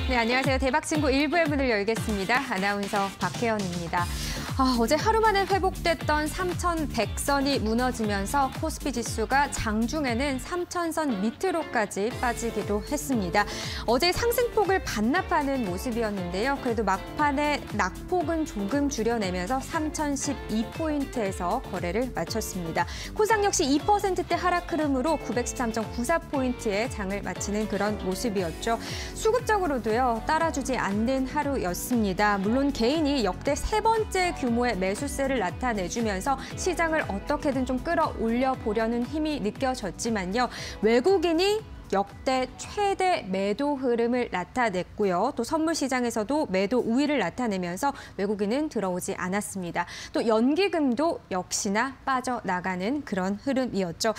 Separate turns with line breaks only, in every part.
네, 안녕하세요. 대박친구 1부의 문을 열겠습니다. 아나운서 박혜연입니다. 어제 하루 만에 회복됐던 3,100선이 무너지면서 코스피 지수가 장중에는 3,000선 밑으로까지 빠지기도 했습니다. 어제 상승폭을 반납하는 모습이었는데요. 그래도 막판에 낙폭은 조금 줄여내면서 3,012포인트에서 거래를 마쳤습니다. 코스닥 역시 2%대 하락 흐름으로 913.94포인트에 장을 마치는 그런 모습이었죠. 수급적으로도요, 따라주지 않는 하루였습니다. 물론 개인이 역대 세 번째 규모의 매수세를 나타내주면서 시장을 어떻게든 좀 끌어올려 보려는 힘이 느껴졌지만요. 외국인이 역대 최대 매도 흐름을 나타냈고요. 또 선물 시장에서도 매도 우위를 나타내면서 외국인은 들어오지 않았습니다. 또 연기금도 역시나 빠져나가는 그런 흐름이었죠.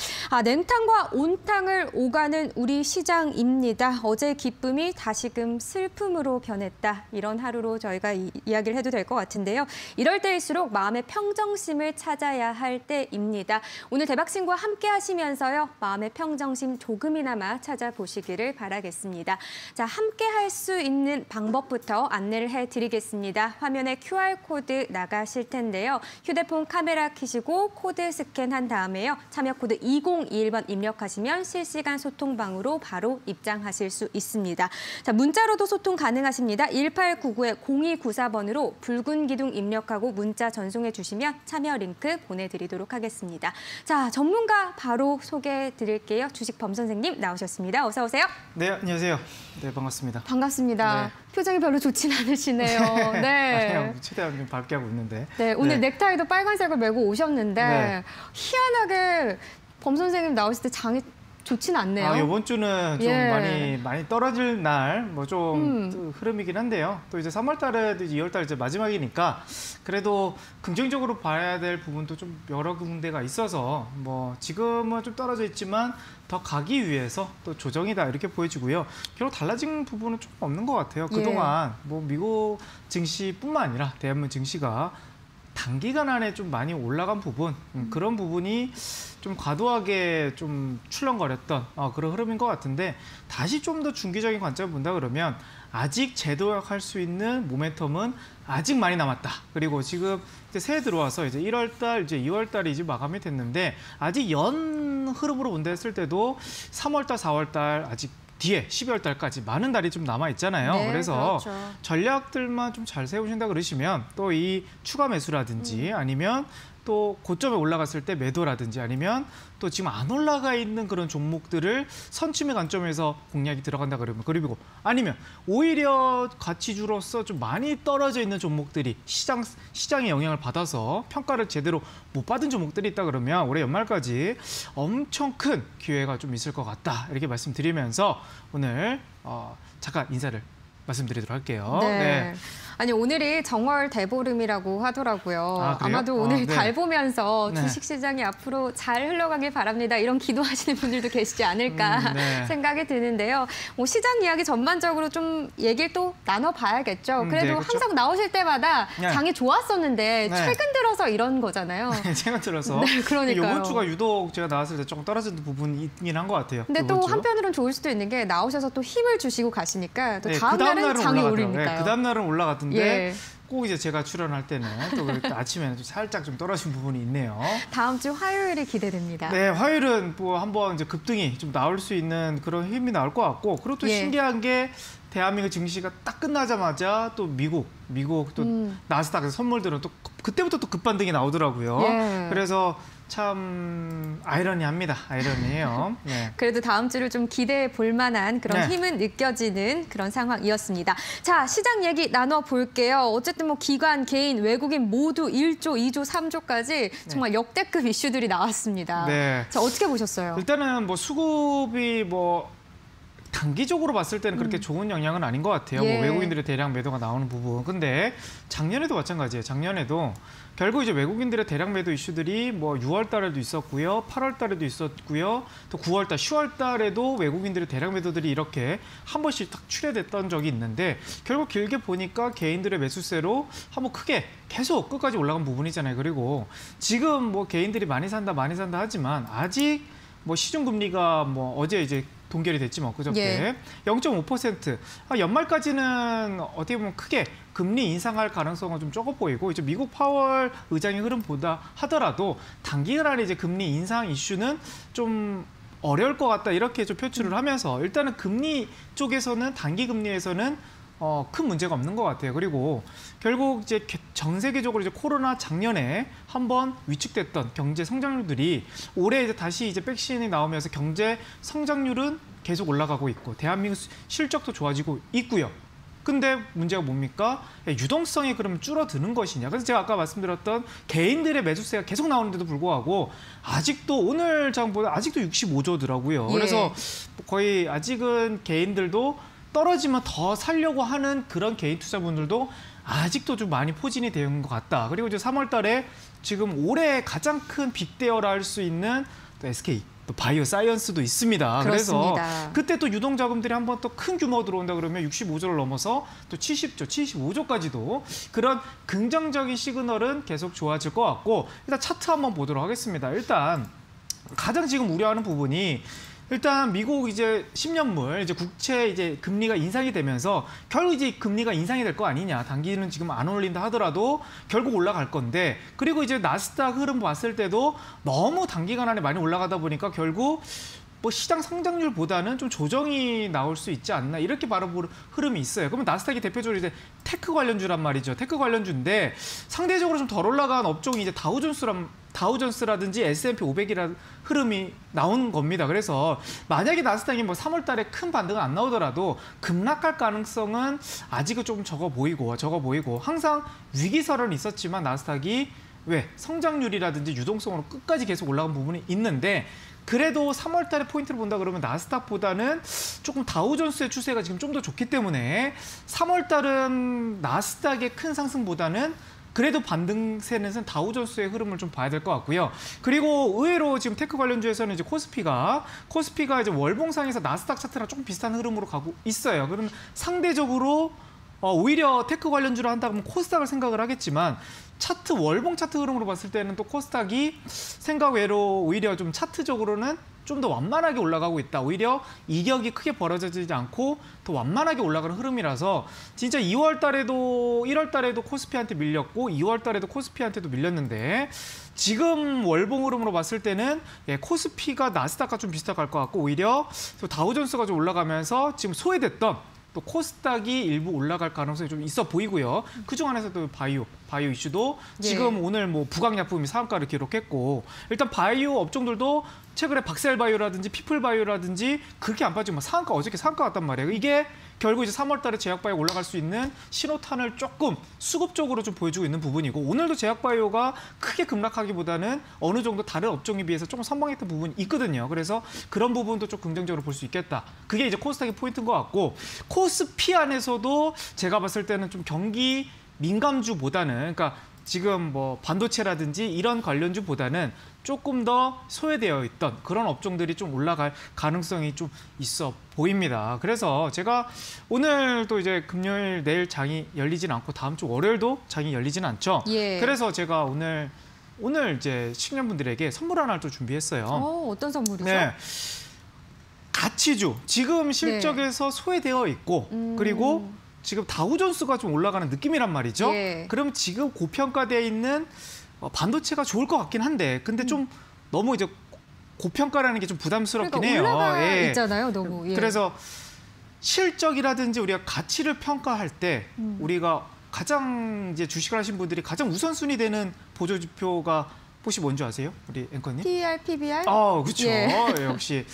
냉탕과 온탕을 오가는 우리 시장입니다. 어제 기쁨이 다시금 슬픔으로 변했다. 이런 하루로 저희가 이야기를 해도 될 것 같은데요. 이럴 때일수록 마음의 평정심을 찾아야 할 때입니다. 오늘 대박친구와 함께 하시면서요. 마음의 평정심 조금이나마 찾아보시기를 바라겠습니다. 자, 함께 할 수 있는 방법부터 안내를 해드리겠습니다. 화면에 QR코드 나가실 텐데요. 휴대폰 카메라 켜시고 코드 스캔한 다음에요. 참여 코드 2021번 입력하시면 실시간 소통방으로 바로 입장하실 수 있습니다. 자, 문자로도 소통 가능하십니다. 1899-0294번으로 붉은 기둥 입력하고 문자 전송해 주시면 참여 링크 보내드리도록 하겠습니다. 자, 전문가 바로 소개해 드릴게요. 주식범 선생님 나오셨습니다. 어서 오세요.
네, 안녕하세요. 네, 반갑습니다.
반갑습니다.
네.
표정이 별로 좋진 않으시네요. 네.
아니요, 최대한 좀 밝게 하고 있는데.
네, 오늘
네.
넥타이도 빨간색을 메고 오셨는데
네.
희한하게 범 선생님 나오실 때 장이 좋진 않네요.
이번 주는 좀
예.
많이 떨어질 날 뭐 좀 흐름이긴 한데요. 또 이제 3월 달에도 2월 달 이제 마지막이니까 그래도 긍정적으로 봐야 될 부분도 좀 여러 군데가 있어서 뭐 지금은 좀 떨어져 있지만 더 가기 위해서 또 조정이다 이렇게 보여지고요. 결국 달라진 부분은 조금 없는 것 같아요. 그동안 뭐 미국 증시뿐만 아니라 대한민국 증시가 단기간 안에 좀 많이 올라간 부분, 그런 부분이 좀 과도하게 좀 출렁거렸던 그런 흐름인 것 같은데 다시 좀 더 중기적인 관점을 본다 그러면 아직 재도약할 수 있는 모멘텀은 아직 많이 남았다. 그리고 지금 이제 새해 들어와서 이제 1월 달, 이제 2월 달이 이제 마감이 됐는데 아직 연 흐름으로 본다 했을 때도 3월 달, 4월 달 아직 뒤에 12월 달까지 많은 달이 좀 남아 있잖아요.
네,
그래서
그렇죠.
전략들만 좀 잘 세우신다 그러시면 또 이 추가 매수라든지 아니면 또 고점에 올라갔을 때 매도라든지 아니면 또 지금 안 올라가 있는 그런 종목들을 선침의 관점에서 공략이 들어간다 그러면 그리고 아니면 오히려 가치주로서 좀 많이 떨어져 있는 종목들이 시장의 영향을 받아서 평가를 제대로 못 받은 종목들이 있다 그러면 올해 연말까지 엄청 큰 기회가 좀 있을 것 같다 이렇게 말씀드리면서 오늘 잠깐 인사를 말씀드리도록 할게요.
네. 아니, 오늘이 정월 대보름이라고 하더라고요. 아마도 오늘
네.
달 보면서
네.
주식시장이 앞으로 잘 흘러가길 바랍니다. 이런 기도하시는 분들도 계시지 않을까
네.
생각이 드는데요. 뭐 시장 이야기 전반적으로 좀 얘기를 또 나눠봐야겠죠. 그래도
네, 그렇죠.
항상 나오실 때마다
네.
장이 좋았었는데
네.
최근 들어서 이런 거잖아요.
제가 들어서
네, 그러니까요.
이번 주가 유독 제가 나왔을 때 조금 떨어지는 부분이 있긴 한 것 같아요.
근데 또 한편으로는 좋을 수도 있는 게 나오셔서 또 힘을 주시고 가시니까 또
네,
다음 날은 장이 오르니까요.
네, 그 다음 날은 올라갔던데
예.
꼭 이제 제가 출연할 때는 또 아침에는 좀 살짝 좀 떨어진 부분이 있네요.
다음 주 화요일이 기대됩니다.
네, 화요일은 뭐 한번 이제 급등이 좀 나올 수 있는 그런 힘이 나올 것 같고 그리고 또 신기한 게 대한민국 증시가 딱 끝나자마자 또 미국 또 나스닥에서 선물들은 또 그때부터 또 급반등이 나오더라고요.
예.
그래서 참 아이러니합니다. 아이러니해요. 네.
그래도 다음 주를 좀 기대해 볼 만한 그런
네.
힘은 느껴지는 그런 상황이었습니다. 자, 시장 얘기 나눠볼게요. 어쨌든 뭐 기관, 개인, 외국인 모두 1조, 2조, 3조까지 정말 역대급 이슈들이 나왔습니다.
네.
자, 어떻게 보셨어요?
일단은 뭐 수급이 뭐 단기적으로 봤을 때는 그렇게 좋은 영향은 아닌 것 같아요.
예.
뭐 외국인들의 대량 매도가 나오는 부분. 근데 작년에도 마찬가지예요. 작년에도 결국 이제 외국인들의 대량 매도 이슈들이 뭐 6월 달에도 있었고요. 8월 달에도 있었고요. 또 9월 달, 10월 달에도 외국인들의 대량 매도들이 이렇게 한 번씩 딱 출회됐던 적이 있는데 결국 길게 보니까 개인들의 매수세로 한번 크게 계속 끝까지 올라간 부분이잖아요. 그리고 지금 뭐 개인들이 많이 산다 하지만 아직 뭐 시중금리가 뭐 어제 이제 동결이 됐지만 그저께
예.
0.5%. 연말까지는 어떻게 보면 크게 금리 인상할 가능성은 좀 적어 보이고 이제 미국 파월 의장의 흐름보다 하더라도 단기간에 이제 금리 인상 이슈는 좀 어려울 것 같다 이렇게 좀 표출을 하면서 일단은 금리 쪽에서는 단기 금리에서는 큰 문제가 없는 것 같아요. 그리고 결국 이제 전 세계적으로 이제 코로나 작년에 한번 위축됐던 경제 성장률들이 올해 이제 다시 이제 백신이 나오면서 경제 성장률은 계속 올라가고 있고 대한민국 실적도 좋아지고 있고요. 근데 문제가 뭡니까? 유동성이 그러면 줄어드는 것이냐. 그래서 제가 아까 말씀드렸던 개인들의 매수세가 계속 나오는데도 불구하고 아직도 오늘 장보다 아직도 65조더라고요.
예.
그래서 거의 아직은 개인들도 떨어지면 더 살려고 하는 그런 개인 투자분들도 아직도 좀 많이 포진이 되어 있는 것 같다. 그리고 이제 3월 달에 지금 올해 가장 큰 빅데어라 할 수 있는 또 SK, 또 바이오 사이언스도 있습니다.
그렇습니다.
그래서 그때 또 유동 자금들이 한번 또 큰 규모가 들어온다 그러면 65조를 넘어서 또 70조, 75조까지도 그런 긍정적인 시그널은 계속 좋아질 것 같고 일단 차트 한번 보도록 하겠습니다. 일단 가장 지금 우려하는 부분이 일단 미국 이제 10년물 이제 국채 이제 금리가 인상이 되면서 결국 이제 금리가 인상이 될 거 아니냐. 단기는 지금 안 올린다 하더라도 결국 올라갈 건데 그리고 이제 나스닥 흐름 봤을 때도 너무 단기간 안에 많이 올라가다 보니까 결국 뭐 시장 성장률보다는 좀 조정이 나올 수 있지 않나 이렇게 바라보는 흐름이 있어요. 그러면 나스닥이 대표적으로 이제 테크 관련주란 말이죠. 테크 관련주인데 상대적으로 좀 덜 올라간 업종이 이제 다우존스라든지 S&P 500이라는 흐름이 나온 겁니다. 그래서 만약에 나스닥이 뭐 3월 달에 큰 반등은 안 나오더라도 급락할 가능성은 아직은 조금 적어 보이고 항상 위기설은 있었지만 나스닥이 왜 성장률이라든지 유동성으로 끝까지 계속 올라간 부분이 있는데 그래도 3월 달에 포인트를 본다 그러면 나스닥보다는 조금 다우존스의 추세가 지금 좀 더 좋기 때문에 3월 달은 나스닥의 큰 상승보다는 그래도 반등세는 다우존스의 흐름을 좀 봐야 될 것 같고요. 그리고 의외로 지금 테크 관련주에서는 이제 코스피가 이제 월봉상에서 나스닥 차트랑 조금 비슷한 흐름으로 가고 있어요. 그러면 상대적으로 오히려 테크 관련주를 한다 그러면 코스닥을 생각을 하겠지만 차트 월봉 차트 흐름으로 봤을 때는 또 코스닥이 생각 외로 오히려 좀 차트적으로는 좀 더 완만하게 올라가고 있다. 오히려 이격이 크게 벌어지지 않고 더 완만하게 올라가는 흐름이라서 진짜 2월 달에도 1월 달에도 코스피한테 밀렸고 2월 달에도 코스피한테도 밀렸는데 지금 월봉 흐름으로 봤을 때는 코스피가 나스닥과 좀 비슷하게 갈 것 같고 오히려 다우존스가 좀 올라가면서 지금 소외됐던 또 코스닥이 일부 올라갈 가능성이 좀 있어 보이고요. 그중 안에서도 바이오 이슈도 지금 오늘 뭐 부강약품이 상한가를 기록했고 일단 바이오 업종들도 최근에 박셀바이오라든지 피플바이오라든지 그렇게 안 빠지고 상한가 어저께 상한가 왔단 말이에요. 이게 결국 이제 3월 달에 제약바이오 올라갈 수 있는 신호탄을 조금 수급적으로 좀 보여주고 있는 부분이고 오늘도 제약바이오가 크게 급락하기보다는 어느 정도 다른 업종에 비해서 조금 선방했던 부분이 있거든요. 그래서 그런 부분도 좀 긍정적으로 볼 수 있겠다. 그게 이제 코스닥의 포인트인 것 같고 코스피 안에서도 제가 봤을 때는 좀 경기 민감주보다는 그러니까 지금 뭐 반도체라든지 이런 관련주보다는 조금 더 소외되어 있던 그런 업종들이 좀 올라갈 가능성이 좀 있어 보입니다. 그래서 제가 오늘 또 이제 금요일 내일 장이 열리진 않고 다음 주 월요일도 장이 열리진 않죠.
예.
그래서 제가 오늘 이제 시청자분들에게 선물 하나를 또 준비했어요.
어떤 선물이죠?
네. 가치주 지금 실적에서 소외되어 있고 그리고 지금 다우존스가 좀 올라가는 느낌이란 말이죠.
예.
그럼 지금 고평가되어 있는 반도체가 좋을 것 같긴 한데 근데 좀 너무 이제 고평가라는 게 좀 부담스럽긴
그러니까
해요.
올라가
예.
있잖아요, 너무. 예.
그래서 실적이라든지 우리가 가치를 평가할 때 우리가 가장 이제 주식을 하신 분들이 가장 우선순위 되는 보조지표가 혹시 뭔지 아세요? 우리 앵커님?
PER, PBR?
그렇죠.
예.
역시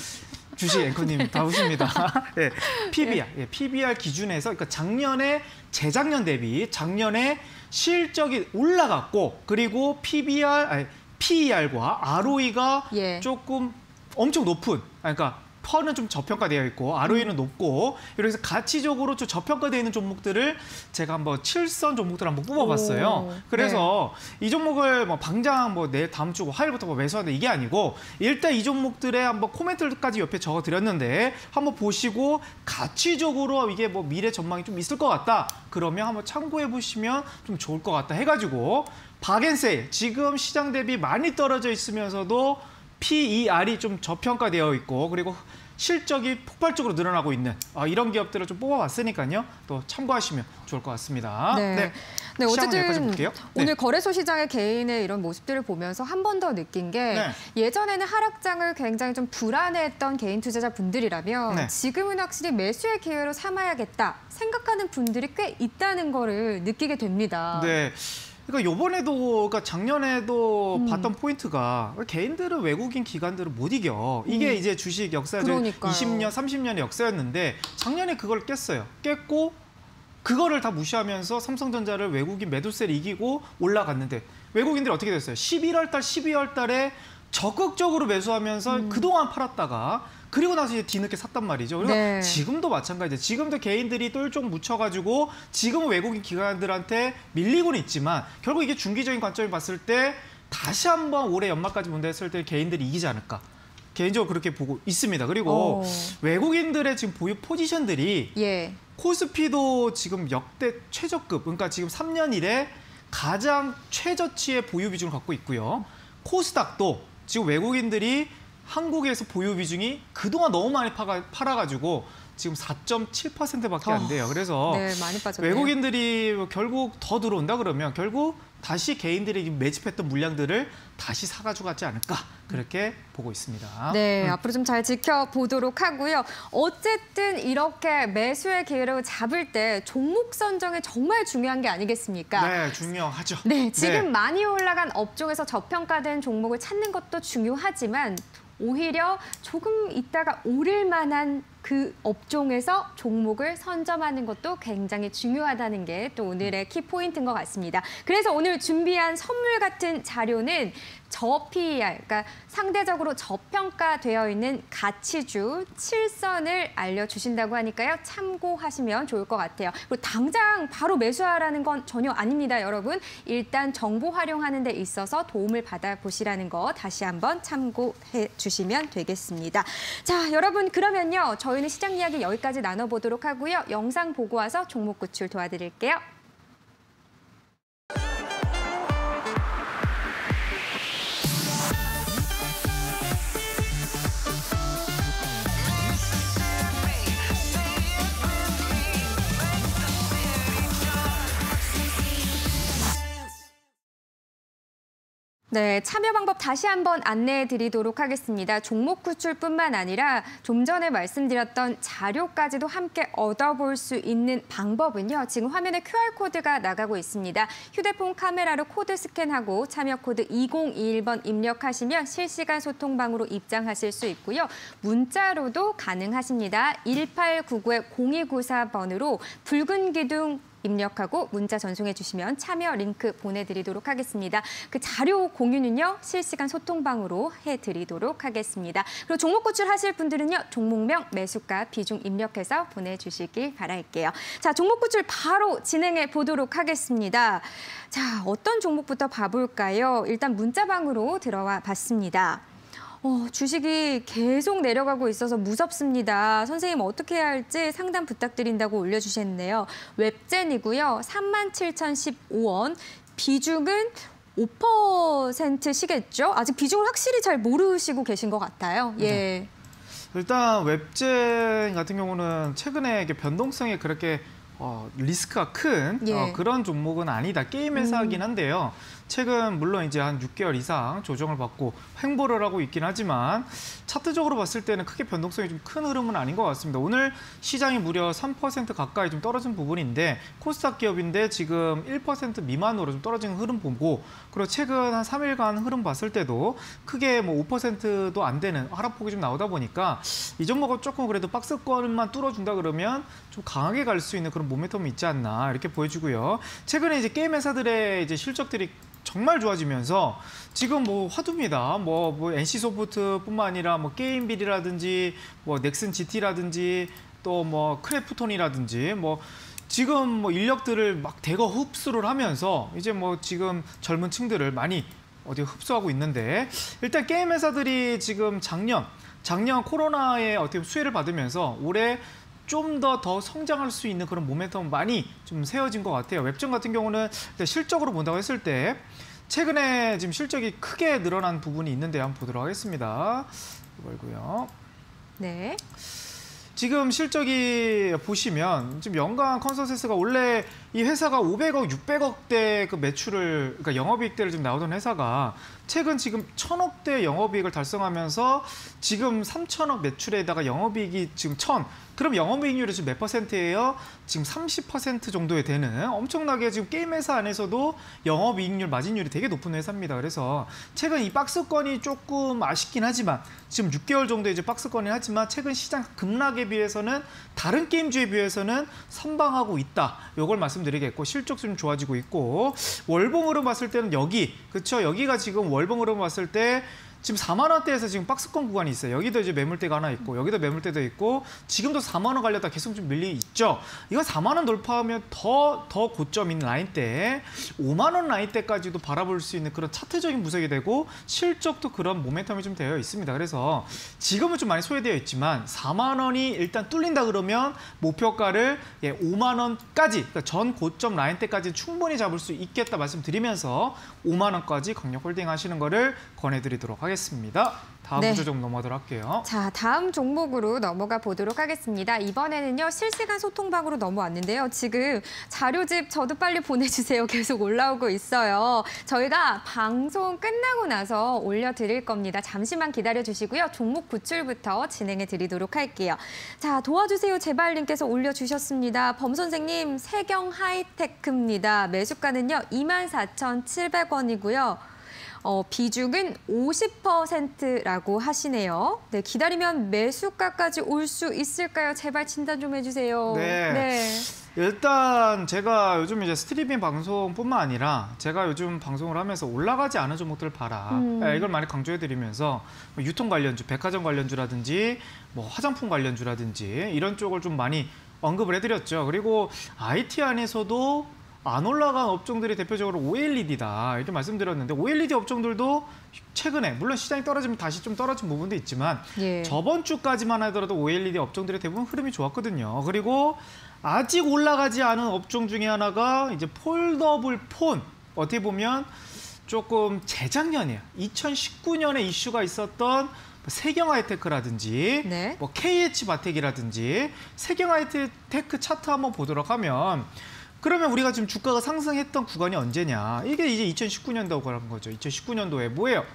주식 앵커님 다우십니다. 네, PBR, PBR 기준에서 그러니까 작년에 재작년 대비 작년에 실적이 올라갔고 그리고 PER과 ROE가 조금 엄청 높은 그러니까 퍼는 좀 저평가되어 있고 ROE는 높고 이렇게 해서 가치적으로 좀 저평가되어 있는 종목들을 제가 한번 7선 종목들을 한번 뽑아봤어요. 그래서 이 종목을 뭐 당장 뭐 내일 다음 주 화요일부터 뭐 매수하는데 이게 아니고 일단 이 종목들의 한번 코멘트까지 옆에 적어드렸는데 한번 보시고 가치적으로 이게 뭐 미래 전망이 좀 있을 것 같다. 그러면 한번 참고해 보시면 좀 좋을 것 같다 해가지고 박앤세일 지금 시장 대비 많이 떨어져 있으면서도 PER이 좀 저평가되어 있고 그리고 실적이 폭발적으로 늘어나고 있는 이런 기업들을 좀 뽑아봤으니까요. 또 참고하시면 좋을 것 같습니다.
네,
시장은 여기까지
어쨌든
볼게요.
오늘 거래소 시장의 개인의 이런 모습들을 보면서 한 번 더 느낀 게 예전에는 하락장을 굉장히 좀 불안해했던 개인 투자자분들이라면 지금은 확실히 매수의 기회로 삼아야겠다 생각하는 분들이 꽤 있다는 거를 느끼게 됩니다.
네. 그러니까 요번에도, 그러니까 작년에도 봤던 포인트가 개인들은 외국인 기관들을 못 이겨. 이게 이제 주식 역사의 20년, 30년의 역사였는데 작년에 그걸 깼어요. 깼고 그거를 다 무시하면서 삼성전자를 외국인 매도세를 이기고 올라갔는데 외국인들이 어떻게 됐어요? 11월 달, 12월 달에 적극적으로 매수하면서 그동안 팔았다가 그리고 나서 이제 뒤늦게 샀단 말이죠. 그리고 지금도 마찬가지예요. 지금도 개인들이 똘쫑 묻혀가지고 지금은 외국인 기관들한테 밀리고는 있지만 결국 이게 중기적인 관점을 봤을 때 다시 한번 올해 연말까지 본다 했을 때 개인들이 이기지 않을까. 개인적으로 그렇게 보고 있습니다. 그리고 외국인들의 지금 보유 포지션들이 코스피도 지금 역대 최저급, 그러니까 지금 3년 이래 가장 최저치의 보유 비중을 갖고 있고요. 코스닥도 지금 외국인들이 한국에서 보유 비중이 그동안 너무 많이 팔아가지고 지금 4.7%밖에 안 돼요. 그래서
많이
외국인들이 결국 더 들어온다 그러면 결국 다시 개인들이 매집했던 물량들을 다시 사가지고 가지 않을까 그렇게 보고 있습니다.
네, 앞으로 좀 잘 지켜보도록 하고요. 어쨌든 이렇게 매수의 기회를 잡을 때 종목 선정이 정말 중요한 게 아니겠습니까?
네, 중요하죠.
네, 지금 많이 올라간 업종에서 저평가된 종목을 찾는 것도 중요하지만 오히려 조금 있다가 오를 만한 그 업종에서 종목을 선점하는 것도 굉장히 중요하다는 게 또 오늘의 키포인트인 것 같습니다. 그래서 오늘 준비한 선물 같은 자료는 저PER, 그러니까 상대적으로 저평가되어 있는 가치주 7선을 알려주신다고 하니까요. 참고하시면 좋을 것 같아요. 그리고 당장 바로 매수하라는 건 전혀 아닙니다, 여러분. 일단 정보 활용하는 데 있어서 도움을 받아보시라는 거 다시 한번 참고해 주시면 되겠습니다. 자, 여러분 그러면요. 저희는 시장 이야기 여기까지 나눠보도록 하고요. 영상 보고 와서 종목 구출 도와드릴게요. 네, 참여 방법 다시 한번 안내해 드리도록 하겠습니다. 종목 구출뿐만 아니라 좀 전에 말씀드렸던 자료까지도 함께 얻어볼 수 있는 방법은요. 지금 화면에 QR코드가 나가고 있습니다. 휴대폰 카메라로 코드 스캔하고 참여 코드 2021번 입력하시면 실시간 소통방으로 입장하실 수 있고요. 문자로도 가능하십니다. 1899-0294번으로 붉은 기둥 입력하고 문자 전송해 주시면 참여 링크 보내드리도록 하겠습니다. 그 자료 공유는요. 실시간 소통방으로 해드리도록 하겠습니다. 그리고 종목 구출하실 분들은요. 종목명, 매수가, 비중 입력해서 보내주시길 바랄게요. 자, 종목 구출 바로 진행해 보도록 하겠습니다. 자, 어떤 종목부터 봐볼까요? 일단 문자방으로 들어와 봤습니다. 주식이 계속 내려가고 있어서 무섭습니다. 선생님 어떻게 해야 할지 상담 부탁드린다고 올려주셨는데요. 웹젠이고요. 37,015원. 비중은 5%시겠죠? 아직 비중을 확실히 잘 모르시고 계신 것 같아요. 예.
일단 웹젠 같은 경우는 최근에 이게 변동성이 그렇게 리스크가 큰 그런 종목은 아니다. 게임 회사이긴 한데요. 최근 물론 이제 한 6개월 이상 조정을 받고 횡보를 하고 있긴 하지만 차트적으로 봤을 때는 크게 변동성이 좀 큰 흐름은 아닌 것 같습니다. 오늘 시장이 무려 3% 가까이 좀 떨어진 부분인데 코스닥 기업인데 지금 1% 미만으로 좀 떨어지는 흐름 보고 그리고 최근 한 3일간 흐름 봤을 때도 크게 뭐 5%도 안 되는 하락폭이 좀 나오다 보니까 이 종목은 조금 그래도 박스권만 뚫어준다 그러면 좀 강하게 갈 수 있는 그런 모멘텀이 있지 않나 이렇게 보여지고요. 최근에 이제 게임 회사들의 이제 실적들이 정말 좋아지면서 지금 뭐 화두입니다. 뭐 NC소프트뿐만 아니라 뭐 게임빌이라든지 뭐 넥슨 GT라든지 또 뭐 크래프톤이라든지 뭐 지금 뭐 인력들을 막 대거 흡수를 하면서 이제 뭐 지금 젊은 층들을 많이 흡수하고 있는데 일단 게임 회사들이 지금 작년 코로나의 어떻게 수혜를 받으면서 올해 좀 더 성장할 수 있는 그런 모멘텀 많이 좀 세워진 것 같아요. 웹전 같은 경우는 실적으로 본다고 했을 때 최근에 지금 실적이 크게 늘어난 부분이 있는데 한번 보도록 하겠습니다. 이걸고요.
네.
지금 실적이 보시면 지금 연간 컨센서스가 원래 이 회사가 500억, 600억대 그 매출을 그러니까 영업이익대를 지금 나오던 회사가 최근 지금 1000억대 영업이익을 달성하면서 지금 3000억 매출에다가 영업이익이 지금 1000. 그럼 영업이익률이 지금 몇 %예요? 지금 30% 정도에 되는 엄청나게 지금 게임 회사 안에서도 영업이익률, 마진율이 되게 높은 회사입니다. 그래서 최근 이 박스권이 조금 아쉽긴 하지만 지금 6개월 정도 이제 박스권이 하지만 최근 시장 급락에 비해서는 다른 게임주에 비해서는 선방하고 있다. 이걸 말씀드리겠고 실적 좀 좋아지고 있고 월봉으로 봤을 때는 여기 그렇죠? 여기가 지금 월봉으로 봤을 때 지금 4만 원대에서 지금 박스권 구간이 있어요. 여기도 이제 매물대가 하나 있고 여기도 매물대도 있고 지금도 4만 원 갈렸다 계속 좀 밀리 있죠. 이거 4만 원 돌파하면 더 고점 있는 라인대 5만 원 라인대까지도 바라볼 수 있는 그런 차트적인 분석이 되고 실적도 그런 모멘텀이 좀 되어 있습니다. 그래서 지금은 좀 많이 소외되어 있지만 4만 원이 일단 뚫린다 그러면 목표가를 5만 원까지 그러니까 전 고점 라인대까지 충분히 잡을 수 있겠다 말씀드리면서 5만 원까지 강력 홀딩 하시는 거를 권해드리도록 하겠습니다. 다음
네.
구조 좀 넘어가도록 할게요.
자, 다음 종목으로 넘어가 보도록 하겠습니다. 이번에는요, 실시간 소통방으로 넘어왔는데요. 지금 자료집 저도 빨리 보내주세요. 계속 올라오고 있어요. 저희가 방송 끝나고 나서 올려드릴 겁니다. 잠시만 기다려주시고요. 종목 구출부터 진행해 드리도록 할게요. 자, 도와주세요. 제발님께서 올려주셨습니다. 범 선생님, 세경 하이테크입니다. 매수가는요, 24,700원이고요. 비중은 50%라고 하시네요. 네, 기다리면 매수가까지 올 수 있을까요? 제발 진단 좀 해주세요.
네. 일단 제가 요즘 이제 스트리밍 방송뿐만 아니라 제가 요즘 방송을 하면서 올라가지 않은 종목들을 봐라. 네, 이걸 많이 강조해드리면서 뭐 유통 관련주, 백화점 관련주라든지 뭐 화장품 관련주라든지 이런 쪽을 좀 많이 언급을 해드렸죠. 그리고 IT 안에서도 안 올라간 업종들이 대표적으로 OLED다 이렇게 말씀드렸는데 OLED 업종들도 최근에 물론 시장이 떨어지면 다시 좀 떨어진 부분도 있지만 저번 주까지만 하더라도 OLED 업종들의 대부분 흐름이 좋았거든요. 그리고 아직 올라가지 않은 업종 중에 하나가 이제 폴더블 폰. 어떻게 보면 조금 재작년이에요. 2019년에 이슈가 있었던 세경 하이테크라든지
네.
뭐 KH 바텍이라든지 세경 하이테크 차트 한번 보도록 하면 그러면 우리가 지금 주가가 상승했던 구간이 언제냐? 이게 이제 2019년도라는 거죠. 2019년도에 뭐예요?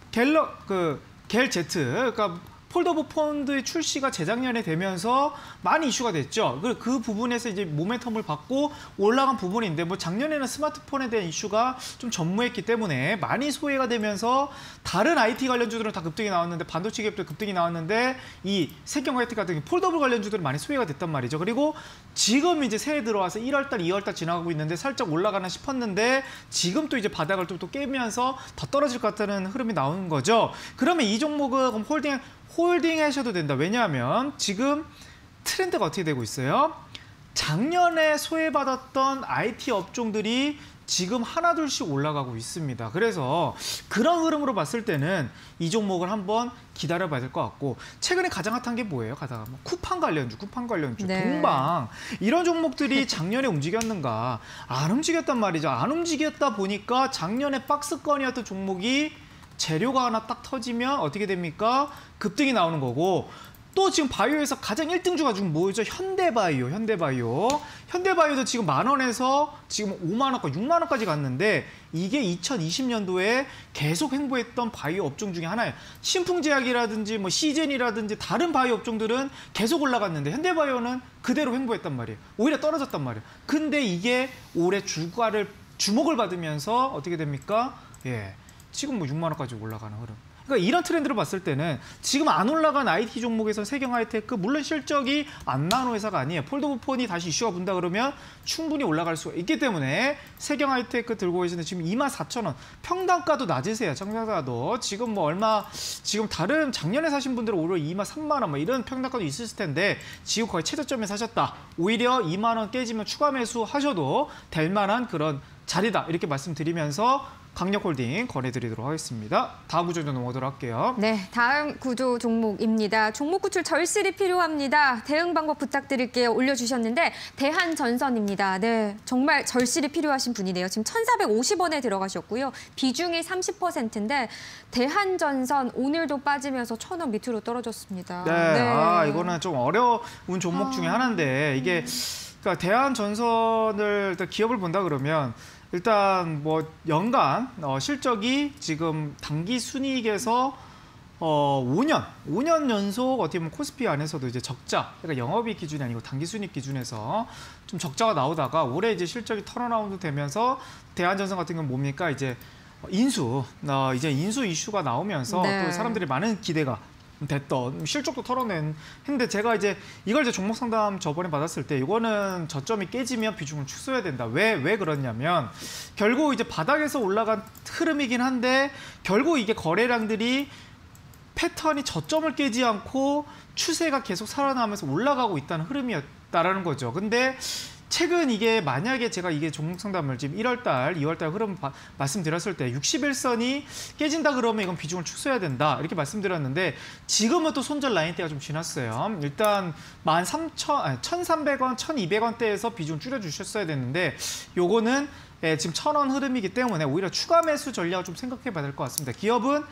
갤 Z, 그러니까 폴더블 폰의 출시가 재작년에 되면서 많이 이슈가 됐죠. 그 부분에서 이제 모멘텀을 받고 올라간 부분인데 뭐 작년에는 스마트폰에 대한 이슈가 좀 전무했기 때문에 많이 소외가 되면서 다른 IT 관련주들은 다 급등이 나왔는데 반도체 기업도 급등이 나왔는데 이 세경 하이텍 같은 경우 폴더블 관련주들은 많이 소외가 됐단 말이죠. 그리고 지금 이제 새해 들어와서 1월달, 2월달 지나가고 있는데 살짝 올라가나 싶었는데 지금 또 이제 바닥을 또 깨면서 더 떨어질 것 같다는 흐름이 나오는 거죠. 그러면 이 종목은 홀딩 하셔도 된다. 왜냐하면 지금 트렌드가 어떻게 되고 있어요? 작년에 소외받았던 IT 업종들이 지금 하나둘씩 올라가고 있습니다. 그래서 그런 흐름으로 봤을 때는 이 종목을 한번 기다려봐야 될 것 같고 최근에 가장 핫한 게 뭐예요? 쿠팡 관련주,
네.
동방 이런 종목들이 작년에 움직였는가? 안 움직였단 말이죠. 안 움직였다 보니까 작년에 박스권이었던 종목이 재료가 하나 딱 터지면 어떻게 됩니까? 급등이 나오는 거고 또 지금 바이오에서 가장 1등주가 지금 뭐죠? 현대바이오도 지금 10,000원에서 지금 5만 원까지 6만 원까지 갔는데 이게 2020년도에 계속 횡보했던 바이오 업종 중에 하나예요. 신풍제약이라든지 뭐 시젠이라든지 다른 바이오 업종들은 계속 올라갔는데 현대바이오는 그대로 횡보했단 말이에요. 오히려 떨어졌단 말이에요. 근데 이게 올해 주목을 받으면서 어떻게 됩니까? 지금 뭐 6만 원까지 올라가는 흐름. 그러니까 이런 트렌드를 봤을 때는 지금 안 올라간 IT 종목에서 세경 하이테크 물론 실적이 안 나온 회사가 아니에요. 폴더블 폰이 다시 이슈가 분다 그러면 충분히 올라갈 수가 있기 때문에 세경 하이테크 들고 계시는 지금 24,000원 평단가도 낮으세요. 평단가도 지금 뭐 지금 다른 작년에 사신 분들은 오히려 23,000원 뭐 이런 평단가도 있으실 텐데 지금 거의 최저점에 사셨다. 오히려 2만 원 깨지면 추가 매수 하셔도 될 만한 그런 자리다 이렇게 말씀드리면서 강력홀딩 권해드리도록 하겠습니다. 다음 구조 좀 넘어가도록 할게요.
네, 다음 구조 종목입니다. 종목 구출 절실히 필요합니다. 대응 방법 부탁드릴게요. 올려주셨는데 대한전선입니다. 네, 정말 절실히 필요하신 분이네요. 지금 1,450원에 들어가셨고요. 비중이 30%인데 대한전선 오늘도 빠지면서 1,000원 밑으로 떨어졌습니다.
네. 이거는 좀 어려운 종목 중에 하나인데 이게 그러니까 대한전선을 일단 기업을 본다 그러면 일단 뭐 연간 실적이 지금 당기 순이익에서 5년 연속 어떻게 보면 코스피 안에서도 이제 적자, 그러니까 영업이익 기준이 아니고 당기 순이익 기준에서 좀 적자가 나오다가 올해 이제 실적이 턴어라운드 되면서 대한전선 같은 경우는 뭡니까 이제 인수 이슈가 나오면서
네.
또 사람들이 많은 기대가 됐던 실적도 했는데 제가 이제 이걸 이제 종목 상담 저번에 받았을 때 이거는 저점이 깨지면 비중을 축소해야 된다. 왜 그러냐면 결국 이제 바닥에서 올라간 흐름이긴 한데 결국 이게 거래량들이 패턴이 저점을 깨지 않고 추세가 계속 살아나면서 올라가고 있다는 흐름이었다라는 거죠. 근데 최근 이게 만약에 제가 이게 종목 상담을 지금 1월달, 2월달 흐름 말씀드렸을 때 61선이 깨진다 그러면 이건 비중을 축소해야 된다 이렇게 말씀드렸는데 지금은 또 손절 라인대가 좀 지났어요. 일단 1,300원, 1,200원대에서 비중 줄여주셨어야 됐는데 요거는 지금 1,000원 흐름이기 때문에 오히려 추가 매수 전략을 좀 생각해 봐야 될 것 같습니다. 기업은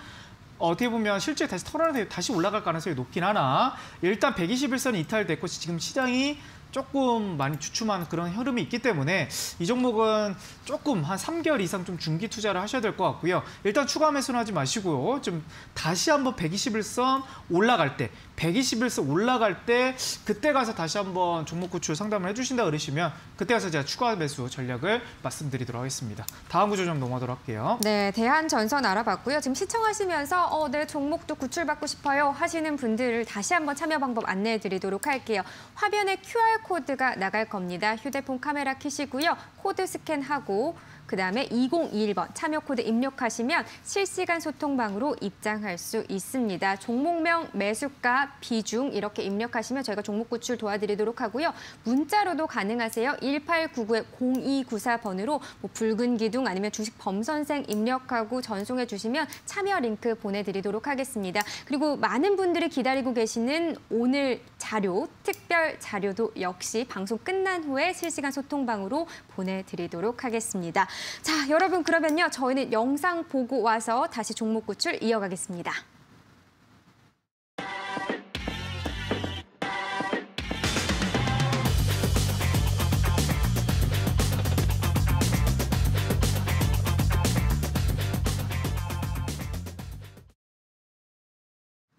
어떻게 보면 실제 다시 털어내서 다시 올라갈 가능성이 높긴 하나 일단 121선이 이탈됐고 지금 시장이 조금 많이 주춤한 그런 흐름이 있기 때문에 이 종목은 조금 한 3개월 이상 좀 중기 투자를 하셔야 될 것 같고요. 일단 추가 매수는 하지 마시고요. 좀 다시 한번 121선 올라갈 때, 121선 올라갈 때 그때 가서 다시 한번 종목 구출 상담을 해주신다 그러시면 그때 가서 제가 추가 매수 전략을 말씀드리도록 하겠습니다. 다음 구조 좀 넘어가도록 할게요.
네, 대한전선 알아봤고요. 지금 시청하시면서 내 종목도 구출받고 싶어요 하시는 분들을 다시 한번 참여 방법 안내해드리도록 할게요. 화면에 QR코드가 나갈 겁니다. 휴대폰 카메라 켜시고요. 코드 스캔하고 그다음에 2021번 참여 코드 입력하시면 실시간 소통방으로 입장할 수 있습니다. 종목명, 매수가, 비중 이렇게 입력하시면 저희가 종목 구출 도와드리도록 하고요. 문자로도 가능하세요. 1899-0294번으로 뭐 붉은 기둥 아니면 주식 범선생 입력하고 전송해 주시면 참여 링크 보내드리도록 하겠습니다. 그리고 많은 분들이 기다리고 계시는 오늘 자료, 특별 자료도 역시 방송 끝난 후에 실시간 소통방으로 보내드리도록 하겠습니다. 자, 여러분 그러면요. 저희는 영상 보고 와서 다시 종목 구출 이어가겠습니다.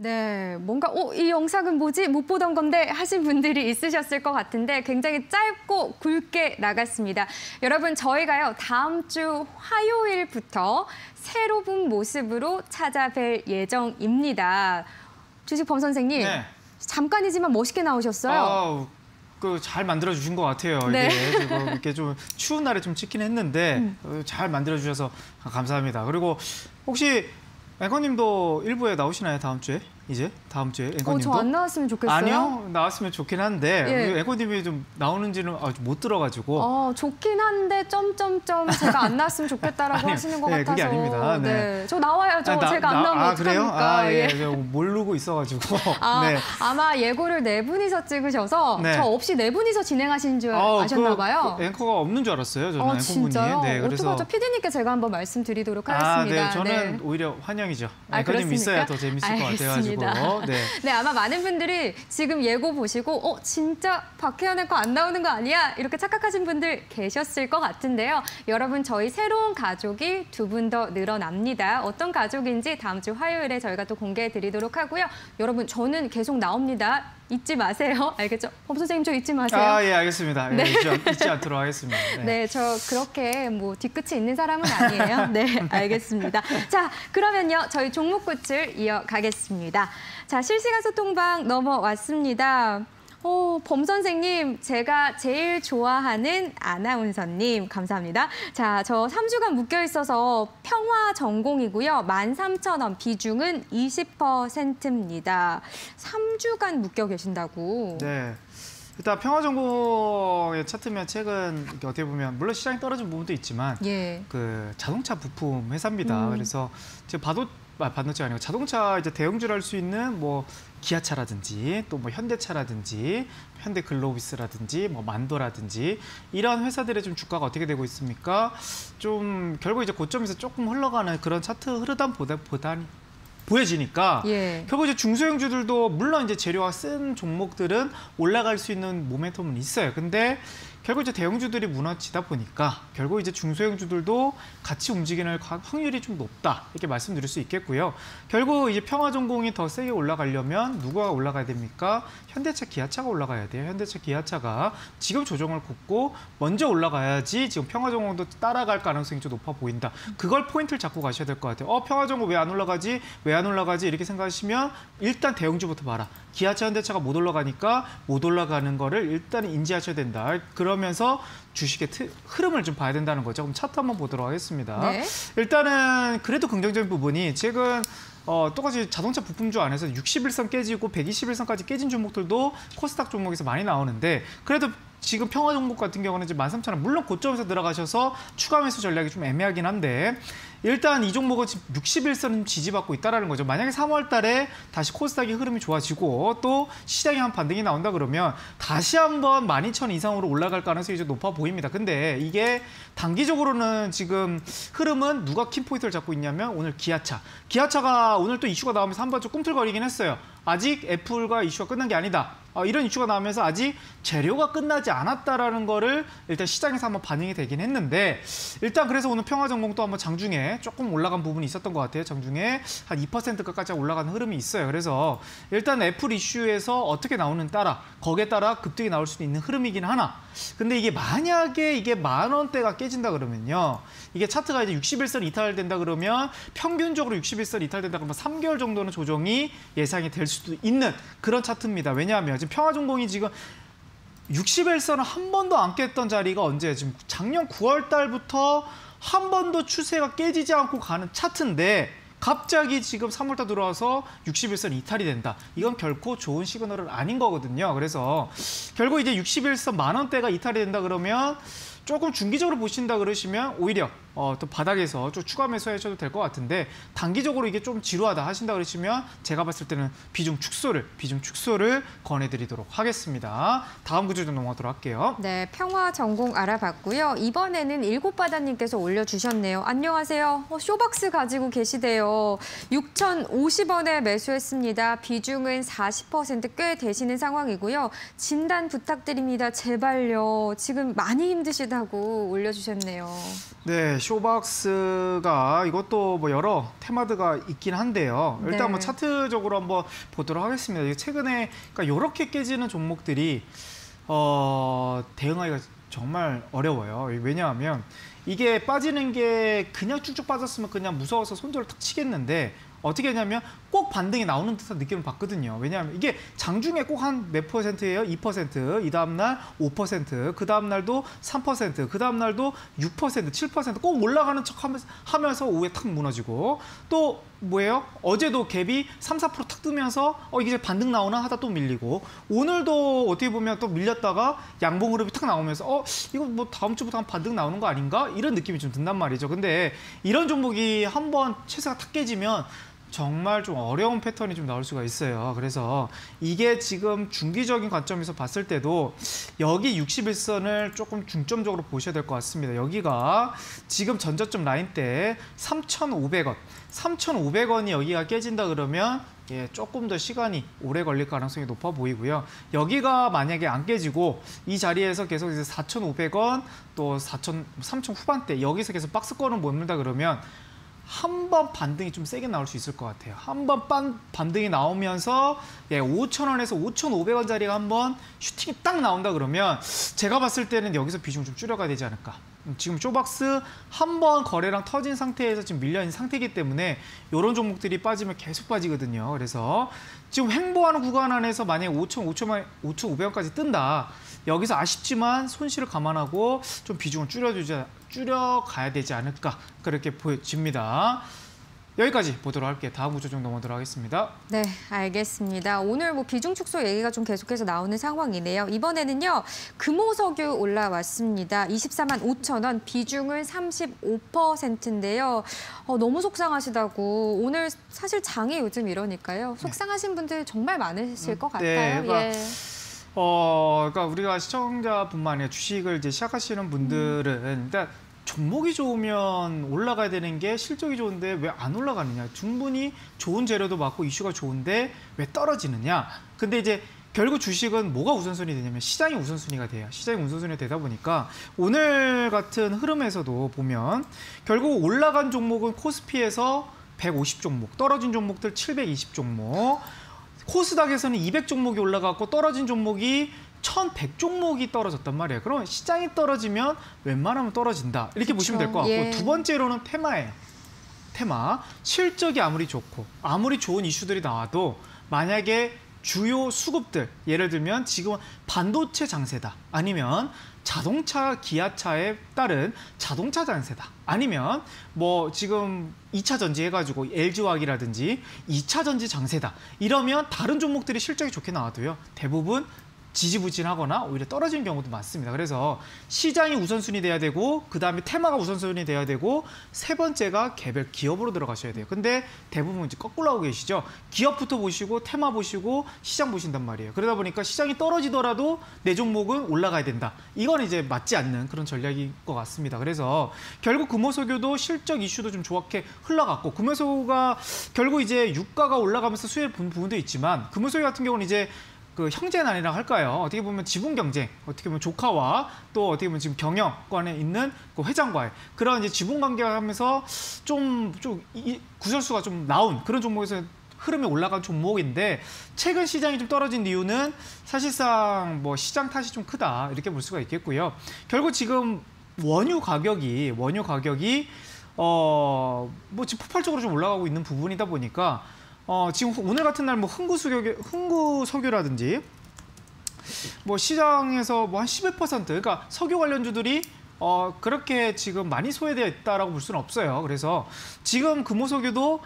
네, 뭔가 이 영상은 뭐지? 못 보던 건데 하신 분들이 있으셨을 것 같은데 굉장히 짧고 굵게 나갔습니다. 여러분 저희가요 다음 주 화요일부터 새로운 모습으로 찾아뵐 예정입니다. 주식 범 선생님,
네.
잠깐이지만 멋있게 나오셨어요.
잘 만들어 주신 것 같아요.
네.
이게 지금 이렇게 좀 추운 날에 좀 찍긴 했는데 잘 만들어 주셔서 감사합니다. 그리고 혹시 앵커님도 일부에 나오시나요? 다음 주에? 이제? 다음 주에 앵커님도?
저 안 나왔으면 좋겠어요.
아니요. 나왔으면 좋긴 한데
예.
앵커님이 좀 나오는지는 못 들어가지고.
좋긴 한데 점점점 제가 안 나왔으면 좋겠다라고
아니요.
하시는 것
네,
같아서.
그게 아닙니다. 네.
저 나와야죠. 제가 안 나오면
그래요?
어떡합니까?
예. 모르고 있어가지고. 네.
아마 예고를 네 분이서 찍으셔서
네.
저 없이 네 분이서 진행하신 줄 아셨나 봐요.
앵커가 없는 줄 알았어요. 저는 앵커분이.
진짜요?
네, 그래서
어떡하죠? PD님께 제가 한번 말씀드리도록 하겠습니다.
네, 저는 오히려 환영이죠. 앵커님
그렇습니까?
있어야 더 재밌을 것 같아가지고. 네.
네, 아마 많은 분들이 지금 예고 보시고 진짜 박혜연 앵커 안 나오는 거 아니야? 이렇게 착각하신 분들 계셨을 것 같은데요. 여러분, 저희 새로운 가족이 2분 더 늘어납니다. 어떤 가족인지 다음 주 화요일에 저희가 또 공개해 드리도록 하고요. 여러분, 저는 계속 나옵니다. 잊지 마세요. 알겠죠? 범 선생님, 저 잊지 마세요.
예, 알겠습니다.
네.
잊지 않도록 하겠습니다.
네, 저 그렇게 뒤끝이 있는 사람은 아니에요. 네, 알겠습니다. 자, 그러면요, 저희 종목 구출 이어가겠습니다. 자, 실시간 소통방 넘어왔습니다. 범 선생님, 제가 제일 좋아하는 아나운서님, 감사합니다. 자, 저 3주간 묶여 있어서 평화 전공이고요. 13,000원, 비중은 20%입니다. 3주간 묶여 계신다고.
네. 일단 평화전공의 차트면 최근 이렇게 어떻게 보면 물론 시장이 떨어진 부분도 있지만
예.
그 자동차 부품 회사입니다. 그래서 지금 반도체가 아니고 자동차 이제 대형주를 할 수 있는 뭐 기아차라든지 또 뭐 현대차라든지 현대글로비스라든지 뭐 만도라든지 이런 회사들의 좀 주가가 어떻게 되고 있습니까? 좀 결국 이제 고점에서 조금 흘러가는 그런 차트 흐르담보다는 보여지니까
예.
결국 이제 중소형주들도 물론 이제 재료가 쓴 종목들은 올라갈 수 있는 모멘텀은 있어요. 근데 결국 이제 대형주들이 무너지다 보니까 결국 이제 중소형주들도 같이 움직이는 확률이 좀 높다 이렇게 말씀드릴 수 있겠고요. 결국 이제 평화전공이 더 세게 올라가려면 누가 올라가야 됩니까? 현대차, 기아차가 올라가야 돼요. 현대차, 기아차가 지금 조정을 긋고 먼저 올라가야지 지금 평화전공도 따라갈 가능성이 좀 높아 보인다. 그걸 포인트를 잡고 가셔야 될 것 같아요. 평화전공 왜 안 올라가지? 왜 안 올라가지? 이렇게 생각하시면 일단 대형주부터 봐라. 기아차, 현대차가 못 올라가니까 못 올라가는 거를 일단 인지하셔야 된다. 그러면서 주식의 흐름을 좀 봐야 된다는 거죠. 그럼 차트 한번 보도록 하겠습니다.
네.
일단은 그래도 긍정적인 부분이 최근 똑같이 자동차 부품주 안에서 61선 깨지고 121선까지 깨진 종목들도 코스닥 종목에서 많이 나오는데 그래도 지금 평화종목 같은 경우는 이제 13,000원 물론 고점에서 들어가셔서 추가 매수 전략이 좀 애매하긴 한데 일단 이 종목은 지금 61선 지지받고 있다는 거죠. 만약에 3월 달에 다시 코스닥의 흐름이 좋아지고 또 시장에 한 반등이 나온다 그러면 다시 한번 12,000 이상으로 올라갈 가능성이 좀 높아 보입니다. 근데 이게 단기적으로는 지금 흐름은 누가 키포인트를 잡고 있냐면 오늘 기아차. 기아차가 오늘 또 이슈가 나오면서 한번 좀 꿈틀거리긴 했어요. 아직 애플과 이슈가 끝난 게 아니다. 이런 이슈가 나오면서 아직 재료가 끝나지 않았다라는 거를 일단 시장에서 한번 반영이 되긴 했는데 일단 그래서 오늘 평화전공도 한번 장중에 조금 올라간 부분이 있었던 것 같아요. 장중에 한 2%까지 올라가는 흐름이 있어요. 그래서 일단 애플 이슈에서 어떻게 나오는 따라 거기에 따라 급등이 나올 수도 있는 흐름이긴 하나 근데 이게 만약에 이게 10,000원대가 깨진다 그러면요. 이게 차트가 이제 61선 이탈된다 그러면 평균적으로 61선 이탈된다 그러면 3개월 정도는 조정이 예상이 될 수도 있는 그런 차트입니다. 왜냐하면 지금 평화전공이 지금 61선을 한 번도 안 깼던 자리가 언제예요? 지금 작년 9월 달부터 한 번도 추세가 깨지지 않고 가는 차트인데 갑자기 지금 3월달 들어와서 61선 이탈이 된다. 이건 결코 좋은 시그널은 아닌 거거든요. 그래서 결국 이제 61선 10,000원대가 이탈이 된다 그러면 조금 중기적으로 보신다 그러시면 오히려 또 바닥에서 좀 추가 매수하셔도 될 것 같은데 단기적으로 이게 좀 지루하다 하신다 그러시면 제가 봤을 때는 비중 축소를 권해드리도록 하겠습니다. 다음 구조 좀 넘어가도록 할게요.
네, 평화전공 알아봤고요. 이번에는 일곱바다님께서 올려주셨네요. 안녕하세요. 쇼박스 가지고 계시대요. 6,050원에 매수했습니다. 비중은 40% 꽤 되시는 상황이고요. 진단 부탁드립니다. 제발요. 지금 많이 힘드시다고 올려주셨네요.
네, 쇼박스가 이것도 뭐 여러 테마드가 있긴 한데요. 일단
네.
뭐 차트적으로 한번 보도록 하겠습니다. 이게 최근에 그러니까 이렇게 깨지는 종목들이 대응하기가 정말 어려워요. 왜냐하면 이게 빠지는 게 그냥 쭉쭉 빠졌으면 그냥 무서워서 손절을 탁 치겠는데 어떻게 하냐면 꼭 반등이 나오는 듯한 느낌을 받거든요. 왜냐하면 이게 장중에 꼭 한 몇 %예요? 2%, 이 다음날 5%, 그 다음날도 3%, 그 다음날도 6%, 7%꼭 올라가는 척 하면서 오후에 탁 무너지고 또 뭐예요? 어제도 갭이 3, 4%탁 뜨면서 이게 반등 나오나 하다 또 밀리고 오늘도 어떻게 보면 또 밀렸다가 양봉 흐름이 탁 나오면서 이거 뭐 다음 주부터 한 반등 나오는 거 아닌가? 이런 느낌이 좀 든단 말이죠. 근데 이런 종목이 한번 최세가 탁 깨지면 정말 좀 어려운 패턴이 좀 나올 수가 있어요. 그래서 이게 지금 중기적인 관점에서 봤을 때도 여기 61선을 조금 중점적으로 보셔야 될 것 같습니다. 여기가 지금 전저점 라인 때 3,500원, 3,500원이 여기가 깨진다 그러면 조금 더 시간이 오래 걸릴 가능성이 높아 보이고요. 여기가 만약에 안 깨지고 이 자리에서 계속 이제 4,500원 또 3,000 후반대 여기서 계속 박스권을 머물다 그러면 한 번 반등이 좀 세게 나올 수 있을 것 같아요. 한 번 반등이 나오면서 5,000원에서 5,500원 자리가 한번 슈팅이 딱 나온다 그러면 제가 봤을 때는 여기서 비중 좀 줄여가야 되지 않을까. 지금 쇼박스 한 번 거래량 터진 상태에서 지금 밀려있는 상태이기 때문에 이런 종목들이 빠지면 계속 빠지거든요. 그래서 지금 횡보하는 구간 안에서 만약에 5,500원까지 뜬다. 여기서 아쉽지만 손실을 감안하고 좀 비중을 줄여가야 되지 않을까 그렇게 보여집니다. 여기까지 보도록 할게요. 다음 구조 좀 넘어가도록 하겠습니다.
네, 알겠습니다. 오늘 뭐 비중 축소 얘기가 좀 계속해서 나오는 상황이네요. 이번에는요, 금호석유 올라왔습니다. 24만 5천 원, 비중은 35%인데요. 너무 속상하시다고. 오늘 사실 장이 요즘 이러니까요. 속상하신 분들 정말 많으실 것 같아요.
네, 그러니까
예.
그러니까 우리가 시청자뿐만 아니라 주식을 이제 시작하시는 분들은 일단 종목이 좋으면 올라가야 되는 게 실적이 좋은데 왜 안 올라가느냐. 충분히 좋은 재료도 맞고 이슈가 좋은데 왜 떨어지느냐. 근데 이제 결국 주식은 뭐가 우선순위 되냐면 시장이 우선순위가 돼요. 시장이 우선순위가 되다 보니까 오늘 같은 흐름에서도 보면 결국 올라간 종목은 코스피에서 150 종목, 떨어진 종목들 720 종목, 코스닥에서는 200 종목이 올라갔고 떨어진 종목이 1100 종목이 떨어졌단 말이에요. 그러면 시장이 떨어지면 웬만하면 떨어진다. 이렇게
그쵸.
보시면 될 것 같고
예.
두 번째로는 테마예요. 테마. 실적이 아무리 좋고 아무리 좋은 이슈들이 나와도 만약에 주요 수급들, 예를 들면 지금은 반도체 장세다. 아니면 자동차, 기아차에 따른 자동차 장세다. 아니면 뭐 지금 2차 전지 해가지고 LG화학이라든지 2차 전지 장세다. 이러면 다른 종목들이 실적이 좋게 나와도요. 대부분 지지부진하거나 오히려 떨어지는 경우도 많습니다. 그래서 시장이 우선순위 돼야 되고 그다음에 테마가 우선순위 돼야 되고 세 번째가 개별 기업으로 들어가셔야 돼요. 근데 대부분 이제 거꾸로 하고 계시죠. 기업부터 보시고 테마 보시고 시장 보신단 말이에요. 그러다 보니까 시장이 떨어지더라도 내 종목은 올라가야 된다. 이건 이제 맞지 않는 그런 전략인 것 같습니다. 그래서 결국 금호석유도 실적 이슈도 좀 좋게 흘러갔고 금호석유가 결국 이제 유가가 올라가면서 수혜를 본 부분도 있지만 금호석유 같은 경우는 이제 그 형제난이라 할까요? 어떻게 보면 지분 경쟁, 어떻게 보면 조카와 또 어떻게 보면 지금 경영권에 있는 그 회장과의 그런 이제 지분 관계가 하면서 좀 구설수가 좀 나온 그런 종목에서 흐름이 올라간 종목인데 최근 시장이 좀 떨어진 이유는 사실상 뭐 시장 탓이 좀 크다 이렇게 볼 수가 있겠고요. 결국 지금 원유 가격이 뭐 지금 폭발적으로 좀 올라가고 있는 부분이다 보니까. 지금 오늘 같은 날 뭐 흥구석유라든지 뭐 시장에서 뭐 한 11% 그러니까 석유 관련주들이 그렇게 지금 많이 소외되어 있다라고 볼 수는 없어요. 그래서 지금 금호석유도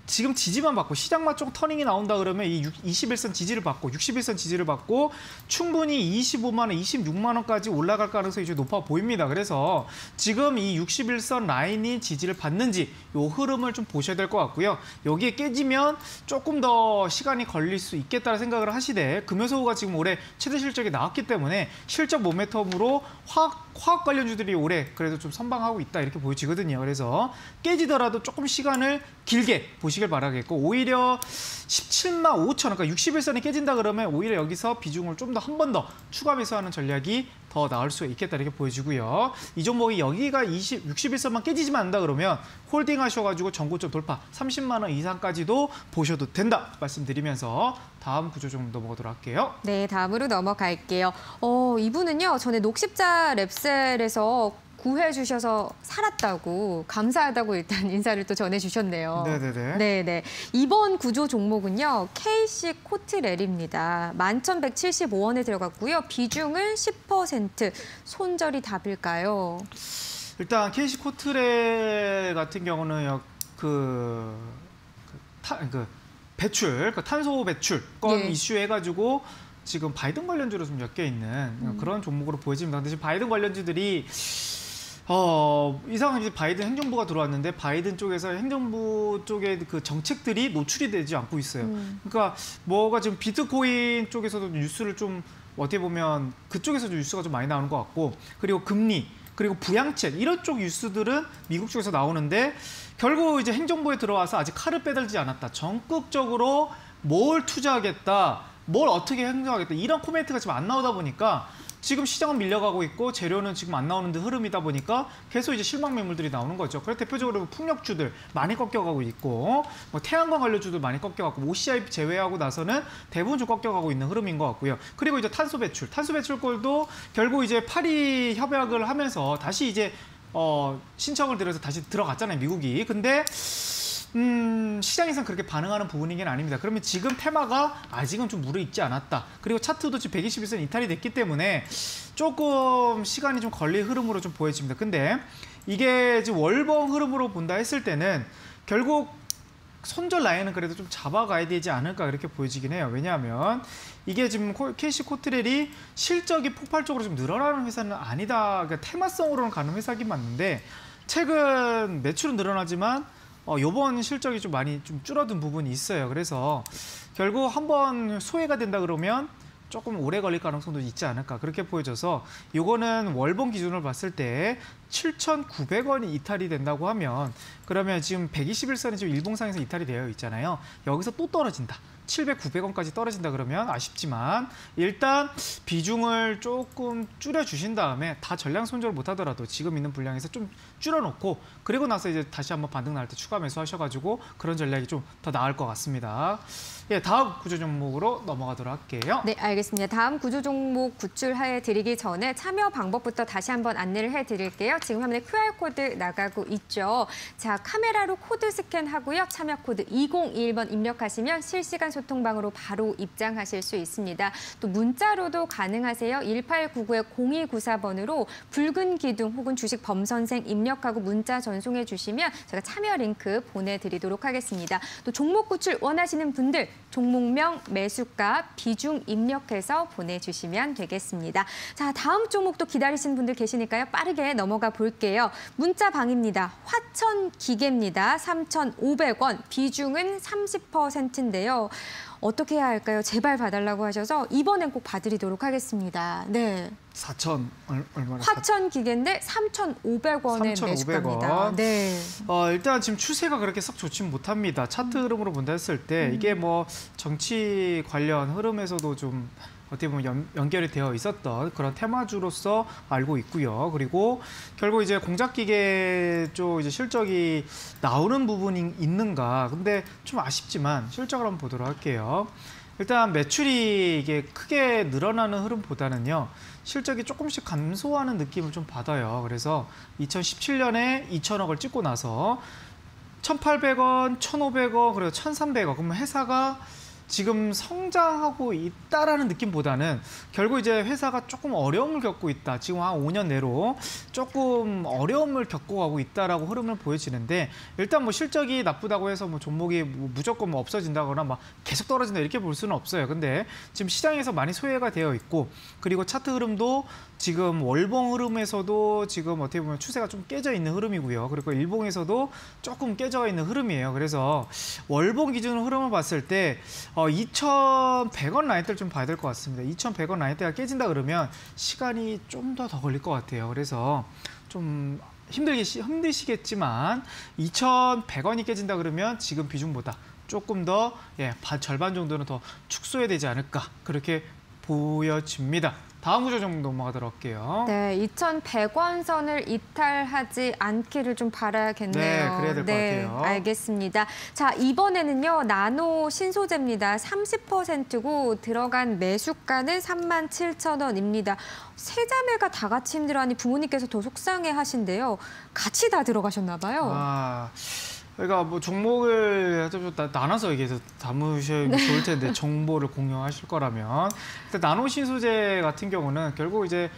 지금 지지만 받고 시장만 좀 터닝이 나온다 그러면 이 21선 지지를 받고 61선 지지를 받고 충분히 25만 원, 26만 원까지 올라갈 가능성이 좀 높아 보입니다. 그래서 지금 이 61선 라인이 지지를 받는지 이 흐름을 좀 보셔야 될 것 같고요. 여기에 깨지면 조금 더 시간이 걸릴 수 있겠다는 생각을 하시되 금호석유가 지금 올해 최대 실적이 나왔기 때문에 실적 모멘텀으로 화학 관련주들이 올해 그래도 좀 선방하고 있다 이렇게 보여지거든요. 그래서 깨지더라도 조금 시간을 길게 보시길 바라겠고 오히려 17만 5천 그러니까 61선이 깨진다 그러면 오히려 여기서 비중을 좀 더 한 번 더 추가 매수하는 전략이 더 나을 수 있겠다 이렇게 보여지고요. 이 종목이 여기가 61선만 깨지지만 않는다 그러면 홀딩 하셔가지고 전고점 돌파 30만 원 이상까지도 보셔도 된다 말씀드리면서 다음 구조 좀 넘어가도록 할게요.
네, 다음으로 넘어갈게요. 이분은요, 전에 녹십자 랩셀에서 구해주셔서 살았다고 감사하다고 일단 인사를 또 전해주셨네요.
네네네.
네네. 이번 구조 종목은요. KC 코트렐입니다. 11,175원에 들어갔고요. 비중은 10%. 손절이 답일까요?
일단 KC 코트렐 같은 경우는 배출, 탄소 배출 건
예.
이슈 해가지고 지금 바이든 관련주로 좀 엮여 있는 그런 종목으로 보여집니다. 근데 지금 바이든 관련주들이 이상하게 바이든 행정부가 들어왔는데 바이든 쪽에서 행정부 쪽의 그 정책들이 노출이 되지 않고 있어요. 그러니까 뭐가 지금 비트코인 쪽에서도 뉴스를 좀 어떻게 보면 그쪽에서도 뉴스가 좀 많이 나오는 것 같고 그리고 금리 그리고 부양책 이런 쪽 뉴스들은 미국 쪽에서 나오는데 결국 이제 행정부에 들어와서 아직 칼을 빼들지 않았다. 적극적으로 뭘 투자하겠다. 뭘 어떻게 행정하겠다. 이런 코멘트가 지금 안 나오다 보니까 지금 시장은 밀려가고 있고 재료는 지금 안 나오는 데 흐름이다 보니까 계속 이제 실망 매물들이 나오는 거죠. 그래서 대표적으로 풍력주들 많이 꺾여가고 있고 뭐 태양광 관련주들 많이 꺾여가고 OCI 제외하고 나서는 대부분 좀 꺾여가고 있는 흐름인 것 같고요. 그리고 이제 탄소 배출골도 결국 이제 파리 협약을 하면서 다시 이제 신청을 드려서 다시 들어갔잖아요, 미국이. 근데 시장에서는 그렇게 반응하는 부분이긴 아닙니다. 그러면 지금 테마가 아직은 좀 무르익지 않았다. 그리고 차트도 지금 121선 이탈이 됐기 때문에 조금 시간이 좀 걸릴 흐름으로 좀 보여집니다. 근데 이게 지금 월봉 흐름으로 본다 했을 때는 결국 손절 라인은 그래도 좀 잡아가야 되지 않을까 그렇게 보여지긴 해요. 왜냐하면 이게 지금 KC 코트렐이 실적이 폭발적으로 좀 늘어나는 회사는 아니다. 그러니까 테마성으로는 가는 회사긴 맞는데 최근 매출은 늘어나지만 이번 실적이 좀 많이 좀 줄어든 부분이 있어요. 그래서 결국 한번 소외가 된다 그러면 조금 오래 걸릴 가능성도 있지 않을까 그렇게 보여져서 이거는 월봉 기준으로 봤을 때 7,900원이 이탈이 된다고 하면 그러면 지금 121선이 지금 일봉상에서 이탈이 되어 있잖아요. 여기서 또 떨어진다. 700, 900원까지 떨어진다 그러면 아쉽지만 일단 비중을 조금 줄여주신 다음에 다 전량 손절을 못하더라도 지금 있는 분량에서 좀 줄여놓고 그리고 나서 이제 다시 한번 반등 나올 때 추가 매수하셔가지고 그런 전략이 좀 더 나을 것 같습니다. 예, 다음 구조 종목으로 넘어가도록 할게요.
네, 알겠습니다. 다음 구조 종목 구출해 드리기 전에 참여 방법부터 다시 한번 안내를 해드릴게요. 지금 화면에 QR코드 나가고 있죠. 자, 카메라로 코드 스캔하고요. 참여 코드 201번 입력하시면 실시간 소통방으로 바로 입장하실 수 있습니다. 또 문자로도 가능하세요. 1899-0294번으로 붉은 기둥 혹은 주식 범선생 입력하고 문자 전송해 주시면 제가 참여 링크 보내드리도록 하겠습니다. 또 종목 구출 원하시는 분들 종목명, 매수가, 비중 입력해서 보내주시면 되겠습니다. 자, 다음 종목도 기다리시는 분들 계시니까요. 빠르게 넘어가 볼게요. 문자방입니다. 화천기계입니다. 3,500원, 비중은 30%인데요. 어떻게 해야 할까요? 제발 봐달라고 하셔서 이번엔 꼭 봐드리도록 하겠습니다. 네.
4,000 얼마나?
화천기계인데 3,500원의 매수가입니다. 네.
일단 지금 추세가 그렇게 썩 좋지는 못합니다. 차트 흐름으로 본다 했을 때 이게 뭐 정치 관련 흐름에서도 좀 어떻게 보면 연결이 되어 있었던 그런 테마주로서 알고 있고요. 그리고 결국 이제 공작기계 쪽 이제 실적이 나오는 부분이 있는가. 근데 좀 아쉽지만 실적을 한번 보도록 할게요. 일단 매출이 이게 크게 늘어나는 흐름보다는요. 실적이 조금씩 감소하는 느낌을 좀 받아요. 그래서 2017년에 2,000억을 찍고 나서 1,800원, 1,500원, 그리고 1,300원. 그러면 회사가 지금 성장하고 있다라는 느낌보다는 결국 이제 회사가 조금 어려움을 겪고 있다. 지금 한 5년 내로 조금 어려움을 겪고 가고 있다라고 흐름을 보여지는데 일단 뭐 실적이 나쁘다고 해서 뭐 종목이 뭐 무조건 뭐 없어진다거나 막 계속 떨어진다 이렇게 볼 수는 없어요. 근데 지금 시장에서 많이 소외가 되어 있고 그리고 차트 흐름도 지금 월봉 흐름에서도 지금 어떻게 보면 추세가 좀 깨져 있는 흐름이고요. 그리고 일봉에서도 조금 깨져 있는 흐름이에요. 그래서 월봉 기준으로 흐름을 봤을 때 2,100원 라인대를 좀 봐야 될 것 같습니다. 2,100원 라인대가 깨진다 그러면 시간이 좀 더 걸릴 것 같아요. 그래서 좀 힘드시겠지만 2,100원이 깨진다 그러면 지금 비중보다 조금 더 절반 정도는 더 축소해야 되지 않을까 그렇게 보여집니다. 다음 구조 종목 넘어가도록 할게요.
네, 2,100원 선을 이탈하지 않기를 좀 바라겠네요.
네, 그래야 될 것 같아요.
알겠습니다. 자, 이번에는요. 나노 신소재입니다. 30%고 들어간 매수가는 37,000원입니다. 세 자매가 다 같이 힘들어하니 부모님께서 더 속상해 하신데요. 같이 다 들어가셨나 봐요.
그러니까 뭐 종목을 좀 나눠서 얘기해서 담으시면 좋을 텐데 정보를 공유하실 거라면 일단 나노 신소재 같은 경우는 결국 이제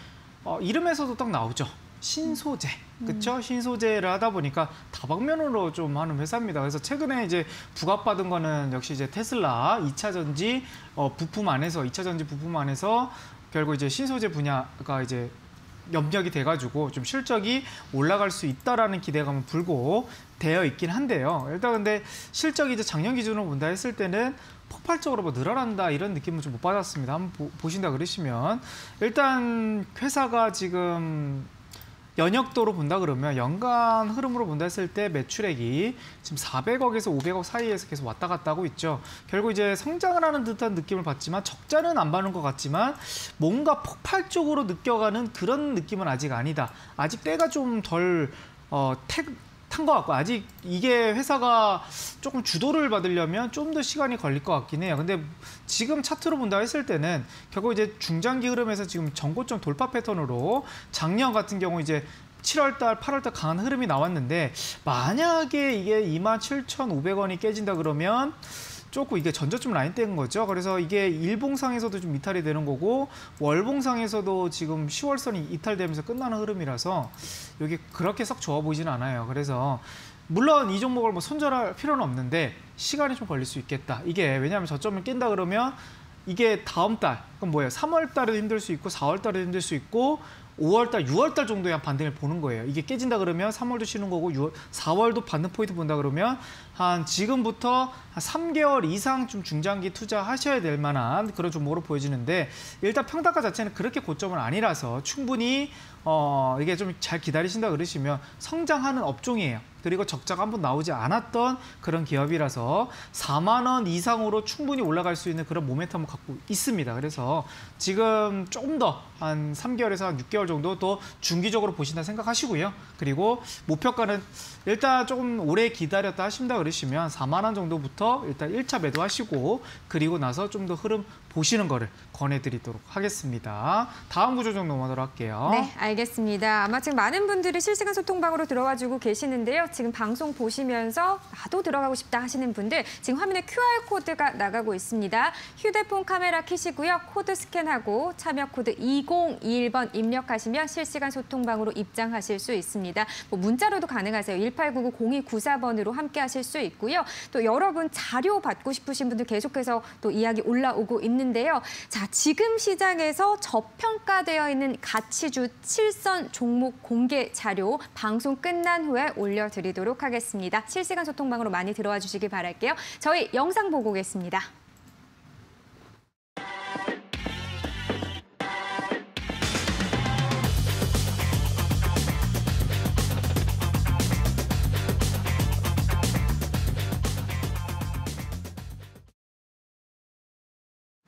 이름에서도 딱 나오죠. 신소재. 그렇죠? 신소재를 하다 보니까 다방면으로 좀 하는 회사입니다. 그래서 최근에 이제 부각받은 거는 역시 이제 테슬라 2차 전지 부품 안에서 2차 전지 부품 안에서 결국 이제 신소재 분야가 이제 염력이 돼가지고 좀 실적이 올라갈 수 있다라는 기대감은 불고 되어 있긴 한데요. 일단 근데 실적이 이제 작년 기준으로 본다 했을 때는 폭발적으로 뭐 늘어난다 이런 느낌은 좀 못 받았습니다. 한번 보신다 그러시면 일단 회사가 지금 연역도로 본다 그러면 연간 흐름으로 본다 했을 때 매출액이 지금 400억에서 500억 사이에서 계속 왔다 갔다 하고 있죠. 결국 이제 성장을 하는 듯한 느낌을 받지만 적자는 안 받는 것 같지만 뭔가 폭발적으로 느껴가는 그런 느낌은 아직 아니다. 아직 때가 좀 덜 탄 것 같고 아직 이게 회사가 조금 주도를 받으려면 좀 더 시간이 걸릴 것 같긴 해요. 근데 지금 차트로 본다 했을 때는 결국 이제 중장기 흐름에서 지금 전고점 돌파 패턴으로 작년 같은 경우 이제 7월달, 8월달 강한 흐름이 나왔는데 만약에 이게 27,500원이 깨진다 그러면 조금 이게 전저점 라인대인 거죠. 그래서 이게 일봉상에서도 좀 이탈이 되는 거고 월봉상에서도 지금 10월선이 이탈되면서 끝나는 흐름이라서 이게 그렇게 썩 좋아 보이진 않아요. 그래서 물론 이 종목을 뭐 손절할 필요는 없는데 시간이 좀 걸릴 수 있겠다. 이게 왜냐하면 저점을 깬다 그러면 이게 다음 달, 그럼 뭐예요? 3월 달에도 힘들 수 있고 4월 달에도 힘들 수 있고 5월 달, 6월 달 정도에 한 반등을 보는 거예요. 이게 깨진다 그러면 3월도 쉬는 거고 4월도 반등 포인트 본다 그러면 한 지금부터 한 3개월 이상 좀 중장기 투자하셔야 될 만한 그런 종목으로 보여지는데 일단 평단가 자체는 그렇게 고점은 아니라서 충분히 이게 좀 잘 기다리신다 그러시면 성장하는 업종이에요. 그리고 적자가 한번 나오지 않았던 그런 기업이라서 4만 원 이상으로 충분히 올라갈 수 있는 그런 모멘텀을 갖고 있습니다. 그래서 지금 조금 더 한 3개월에서 한 6개월 정도 더 중기적으로 보신다 생각하시고요. 그리고 목표가는 일단 조금 오래 기다렸다 하신다 그러시면 4만 원 정도부터 일단 1차 매도하시고 그리고 나서 좀 더 흐름 보시는 거를 권해드리도록 하겠습니다. 다음 구조 좀 넘어가도록 할게요.
네, 알겠습니다. 아마 지금 많은 분들이 실시간 소통방으로 들어와주고 계시는데요. 지금 방송 보시면서 나도 들어가고 싶다 하시는 분들 지금 화면에 QR코드가 나가고 있습니다. 휴대폰 카메라 켜시고요. 코드 스캔하고 참여 코드 2021번 입력하시면 실시간 소통방으로 입장하실 수 있습니다. 뭐 문자로도 가능하세요. 1899-0294번으로 함께 하실 수 있고요. 또 여러분 자료 받고 싶으신 분들 계속해서 또 이야기 올라오고 있는데요. 자, 지금 시장에서 저평가되어 있는 가치주 7선 종목 공개 자료 방송 끝난 후에 올려드리도록 하겠습니다. 실시간 소통방으로 많이 들어와 주시길 바랄게요. 저희 영상 보고 오겠습니다.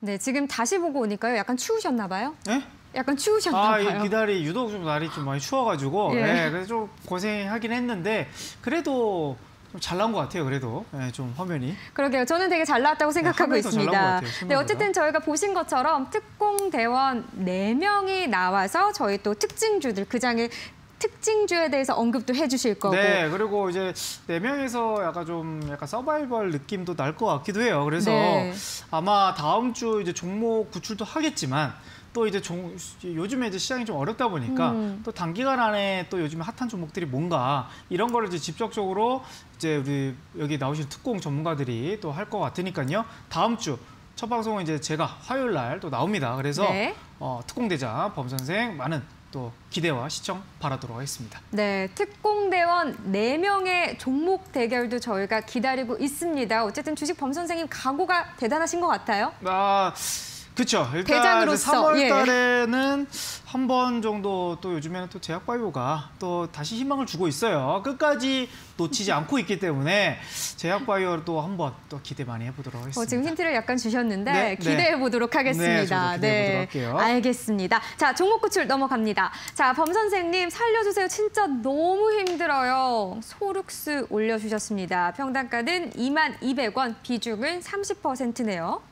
네, 지금 다시 보고 오니까요. 약간 추우셨나 봐요?
네?
약간 추우셨나 봐요.
이달이 유독 좀 날이 좀 많이 추워가지고
예.
네, 그래서 좀 고생하긴 했는데 그래도 좀 잘 나온 것 같아요. 그래도 네, 좀 화면이.
그러게요. 저는 되게 잘 나왔다고 생각하고
화면이 더 잘 나온 것
있습니다.
같아요,
네, 어쨌든 저희가 보신 것처럼 특공대원 4명이 나와서 저희 또 특징주들, 그 장의 특징주에 대해서 언급도 해주실 거고.
네, 그리고 이제 4명에서 약간 서바이벌 느낌도 날 것 같기도 해요. 그래서
네.
아마 다음 주 이제 종목 구출도 하겠지만 또 이제 요즘에 이제 시장이 좀 어렵다 보니까 또 단기간 안에 또 요즘에 핫한 종목들이 뭔가 이런 거를 이제 직접적으로 이제 우리 여기 나오신 특공 전문가들이 또 할 것 같으니까요. 다음 주 첫 방송은 이제 제가 화요일 날 또 나옵니다. 그래서
네.
특공대장 범선생 많은 또 기대와 시청 바라도록 하겠습니다.
네, 특공대원 4명의 종목 대결도 저희가 기다리고 있습니다. 어쨌든 주식 범 선생님 각오가 대단하신 것 같아요.
그렇죠. 일단
대장으로서,
3월 달에는 한 번 정도 또 요즘에는 또 제약바이오가 또 다시 희망을 주고 있어요. 끝까지 놓치지 않고 있기 때문에 제약바이오를 또 한 번 또 기대 많이 해보도록 하겠습니다.
지금 힌트를 약간 주셨는데
네,
기대해 보도록 하겠습니다.
네, 저도 기대해 보도록 할게요.
알겠습니다. 자, 종목 구출 넘어갑니다. 자, 범 선생님 살려주세요. 진짜 너무 힘들어요. 소룩스 올려주셨습니다. 평단가는 22,200원, 비중은 30%네요.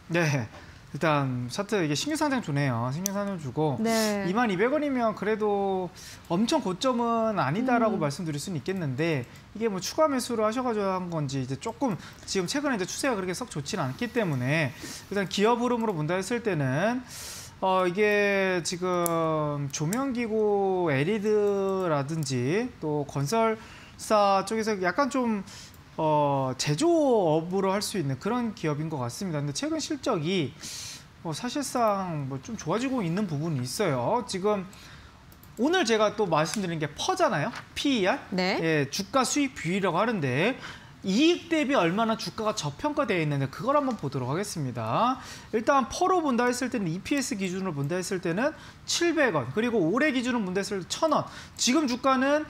네. 일단 차트 이게 신규 상장 주네요. 신규 상장 주고
네.
22,000원이면 그래도 엄청 고점은 아니다라고 말씀드릴 수는 있겠는데 이게 뭐 추가 매수를 하셔가지고 한 건지 이제 조금 지금 최근에 이제 추세가 그렇게 썩 좋지는 않기 때문에 일단 기업 흐름으로 본다 했을 때는 이게 지금 조명기구 에리드라든지 또 건설사 쪽에서 약간 좀 제조업으로 할 수 있는 그런 기업인 것 같습니다. 근데 최근 실적이 사실상 좀 좋아지고 있는 부분이 있어요. 지금 오늘 제가 또 말씀드린 게 퍼잖아요. PER.
네.
예, 주가 수익 비율이라고 하는데 이익 대비 얼마나 주가가 저평가되어 있는지 그걸 한번 보도록 하겠습니다. 일단 퍼로 본다 했을 때는 EPS 기준으로 본다 했을 때는 700원, 그리고 올해 기준으로 본다 했을 때 1,000원. 지금 주가는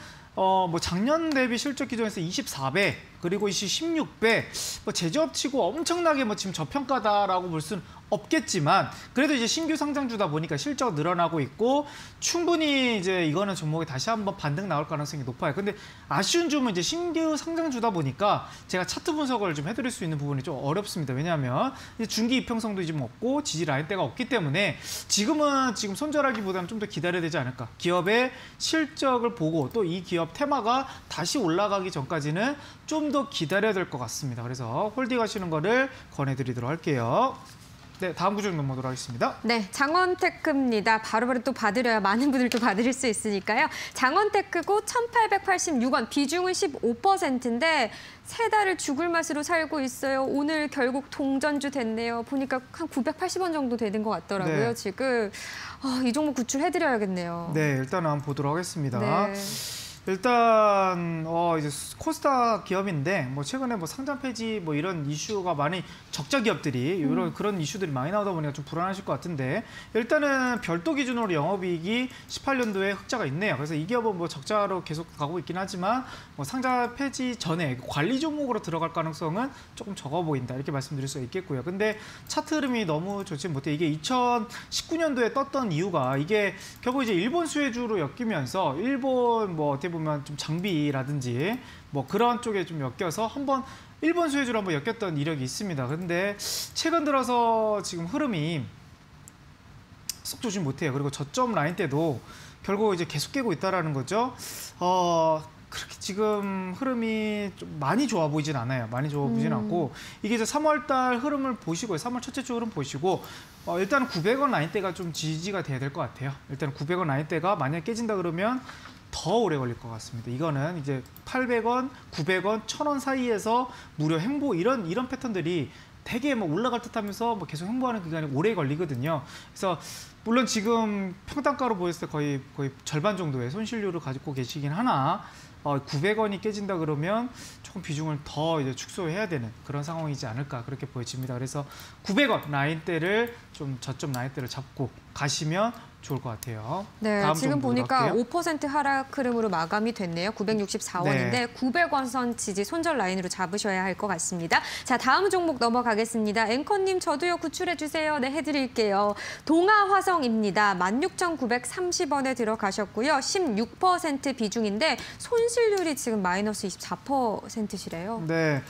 작년 대비 실적 기준에서 24배, 그리고 16배, 제조업치고 엄청나게 지금 저평가다라고 볼 수는 없겠지만 그래도 이제 신규 상장주다 보니까 실적 늘어나고 있고 충분히 이제 이거는 종목에 다시 한번 반등 나올 가능성이 높아요. 근데 아쉬운 점은 이제 신규 상장주다 보니까 제가 차트 분석을 좀 해드릴 수 있는 부분이 좀 어렵습니다. 왜냐하면 이제 중기 이평성도 지금 없고 지지 라인대가 없기 때문에 지금 손절하기보다는 좀 더 기다려야 되지 않을까. 기업의 실적을 보고 또 이 기업 테마가 다시 올라가기 전까지는 좀 더 기다려야 될 것 같습니다. 그래서 홀딩하시는 거를 권해드리도록 할게요. 네, 다음 구절 넘어가도록 하겠습니다.
네, 장원테크입니다. 바로바로 또 받으려야 많은 분들 또 받으실 수 있으니까요. 장원테크고 1,886원, 비중은 15%인데 세 달을 죽을 맛으로 살고 있어요. 오늘 결국 동전주 됐네요. 보니까 한 980원 정도 되는 것 같더라고요.
네.
지금 이 종목 구출해드려야겠네요.
네, 일단 한번 보도록 하겠습니다.
네.
일단 이제 코스닥 기업인데 뭐 최근에 뭐 상장 폐지 뭐 이런 이슈가 많이 적자 기업들이 이런 그런 이슈들이 많이 나오다 보니까 좀 불안하실 것 같은데 일단은 별도 기준으로 영업이익이 18년도에 흑자가 있네요. 그래서 이 기업은 뭐 적자로 계속 가고 있긴 하지만 뭐 상장 폐지 전에 관리 종목으로 들어갈 가능성은 조금 적어 보인다 이렇게 말씀드릴 수 있겠고요. 근데 차트 흐름이 너무 좋지 못해 이게 2019년도에 떴던 이유가 이게 결국 이제 일본 수혜주로 엮이면서 일본 뭐 어떻게 보면 좀 장비라든지 뭐 그런 쪽에 좀 엮여서 한번 일본 수혜주로 한번 엮였던 이력이 있습니다. 근데 최근 들어서 지금 흐름이 쏙 좋지 못해요. 그리고 저점 라인 때도 결국 이제 계속 깨고 있다라는 거죠. 그렇게 지금 흐름이 좀 많이 좋아 보이진 않아요. 많이 좋아 보이진 않고 이게 이제 3월달 흐름을 보시고 3월 첫째 주 흐름 보시고 일단 900원 라인대가 좀 지지가 돼야 될 것 같아요. 일단 900원 라인대가 만약 깨진다 그러면 더 오래 걸릴 것 같습니다. 이거는 이제 800원, 900원, 1000원 사이에서 무려 횡보 이런 패턴들이 되게 뭐 올라갈 듯하면서 뭐 계속 횡보하는 기간이 오래 걸리거든요. 그래서 물론 지금 평단가로 보였을 때 거의 절반 정도의 손실률을 가지고 계시긴 하나 900원이 깨진다 그러면 조금 비중을 더 이제 축소해야 되는 그런 상황이지 않을까 그렇게 보여집니다. 그래서 900원 라인대를 좀 저점 라인대를 잡고 가시면 좋을 것 같아요.
네, 지금 보니까 5% 하락 흐름으로 마감이 됐네요. 964원인데
네.
900원 선 지지 손절 라인으로 잡으셔야 할 것 같습니다. 자, 다음 종목 넘어가겠습니다. 앵커님 저도요 구출해 주세요. 네, 해드릴게요. 동아화성입니다. 16,930원에 들어가셨고요. 16% 비중인데 손실률이 지금 마이너스 24%시래요.
네.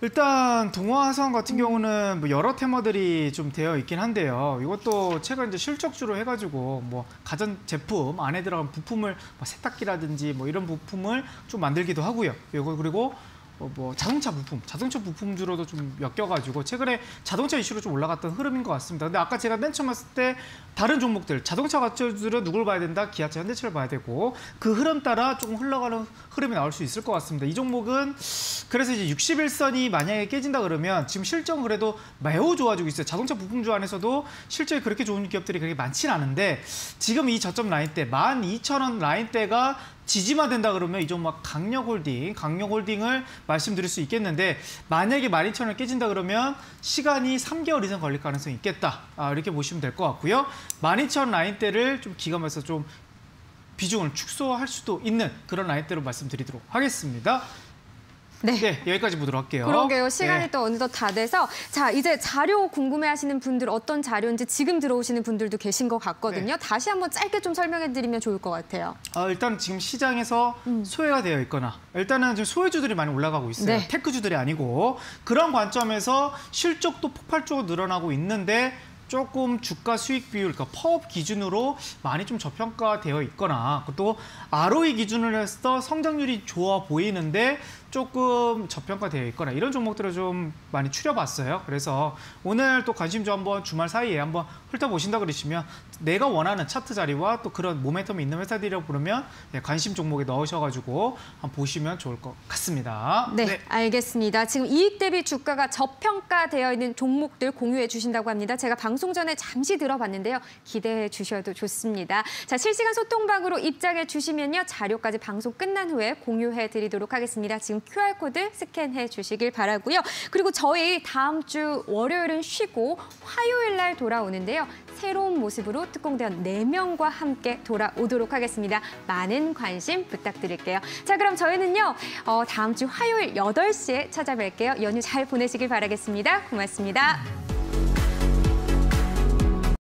일단 동아화성 같은 경우는 뭐 여러 테마들이 좀 되어 있긴 한데요. 이것도 최근 이제 실적주로 해가지고 뭐 가전 제품 안에 들어간 부품을 뭐 세탁기라든지 뭐 이런 부품을 좀 만들기도 하고요. 그리고 뭐 자동차 부품주로도 좀 엮여가지고 최근에 자동차 이슈로 좀 올라갔던 흐름인 것 같습니다. 근데 아까 제가 맨 처음 했을 때 다른 종목들 자동차 가치들은 누굴 봐야 된다? 기아차, 현대차를 봐야 되고 그 흐름 따라 조금 흘러가는 흐름이 나올 수 있을 것 같습니다. 이 종목은 그래서 이제 61선이 만약에 깨진다 그러면 지금 실적은 그래도 매우 좋아지고 있어요. 자동차 부품주 안에서도 실적이 그렇게 좋은 기업들이 그렇게 많지는 않은데 지금 이 저점 라인대 12,000원 라인대가 지지만 된다 그러면 이 종목 강력홀딩을 말씀드릴 수 있겠는데 만약에 12,000원 깨진다 그러면 시간이 3개월 이상 걸릴 가능성이 있겠다. 이렇게 보시면 될 것 같고요. 12,000원 라인대를 좀 기감해서 좀 비중을 축소할 수도 있는 그런 라인대로 말씀드리도록 하겠습니다. 네, 여기까지 보도록 할게요.
그러게요. 시간이 또 어느덧 다 돼서 자 이제 자료 궁금해하시는 분들 어떤 자료인지 지금 들어오시는 분들도 계신 것 같거든요. 다시 한번 짧게 좀 설명해드리면 좋을 것 같아요.
일단 지금 시장에서 소외가 되어 있거나 일단은 지금 소외주들이 많이 올라가고 있어요.
네.
테크주들이 아니고 그런 관점에서 실적도 폭발적으로 늘어나고 있는데 조금 주가 수익 비율, 그러니까 퍼업 기준으로 많이 좀 저평가되어 있거나 또 ROE 기준으로 해서 성장률이 좋아 보이는데 조금 저평가되어 있거나 이런 종목들을 좀 많이 추려봤어요. 그래서 오늘 또 관심주 한번 주말 사이에 한번 훑어보신다 그러시면 내가 원하는 차트 자리와 또 그런 모멘텀이 있는 회사들이라고 부르면 관심 종목에 넣으셔가지고 한번 보시면 좋을 것 같습니다.
네, 알겠습니다. 지금 이익 대비 주가가 저평가되어 있는 종목들 공유해 주신다고 합니다. 제가 방송 전에 잠시 들어봤는데요. 기대해 주셔도 좋습니다. 자, 실시간 소통방으로 입장해 주시면요. 자료까지 방송 끝난 후에 공유해 드리도록 하겠습니다. 지금 QR코드 스캔해 주시길 바라고요. 그리고 저희 다음 주 월요일은 쉬고 화요일 날 돌아오는데요. 새로운 모습으로 특공대원 4명과 함께 돌아오도록 하겠습니다. 많은 관심 부탁드릴게요. 자, 그럼 저희는요. 다음 주 화요일 8시에 찾아뵐게요. 연휴 잘 보내시길 바라겠습니다. 고맙습니다.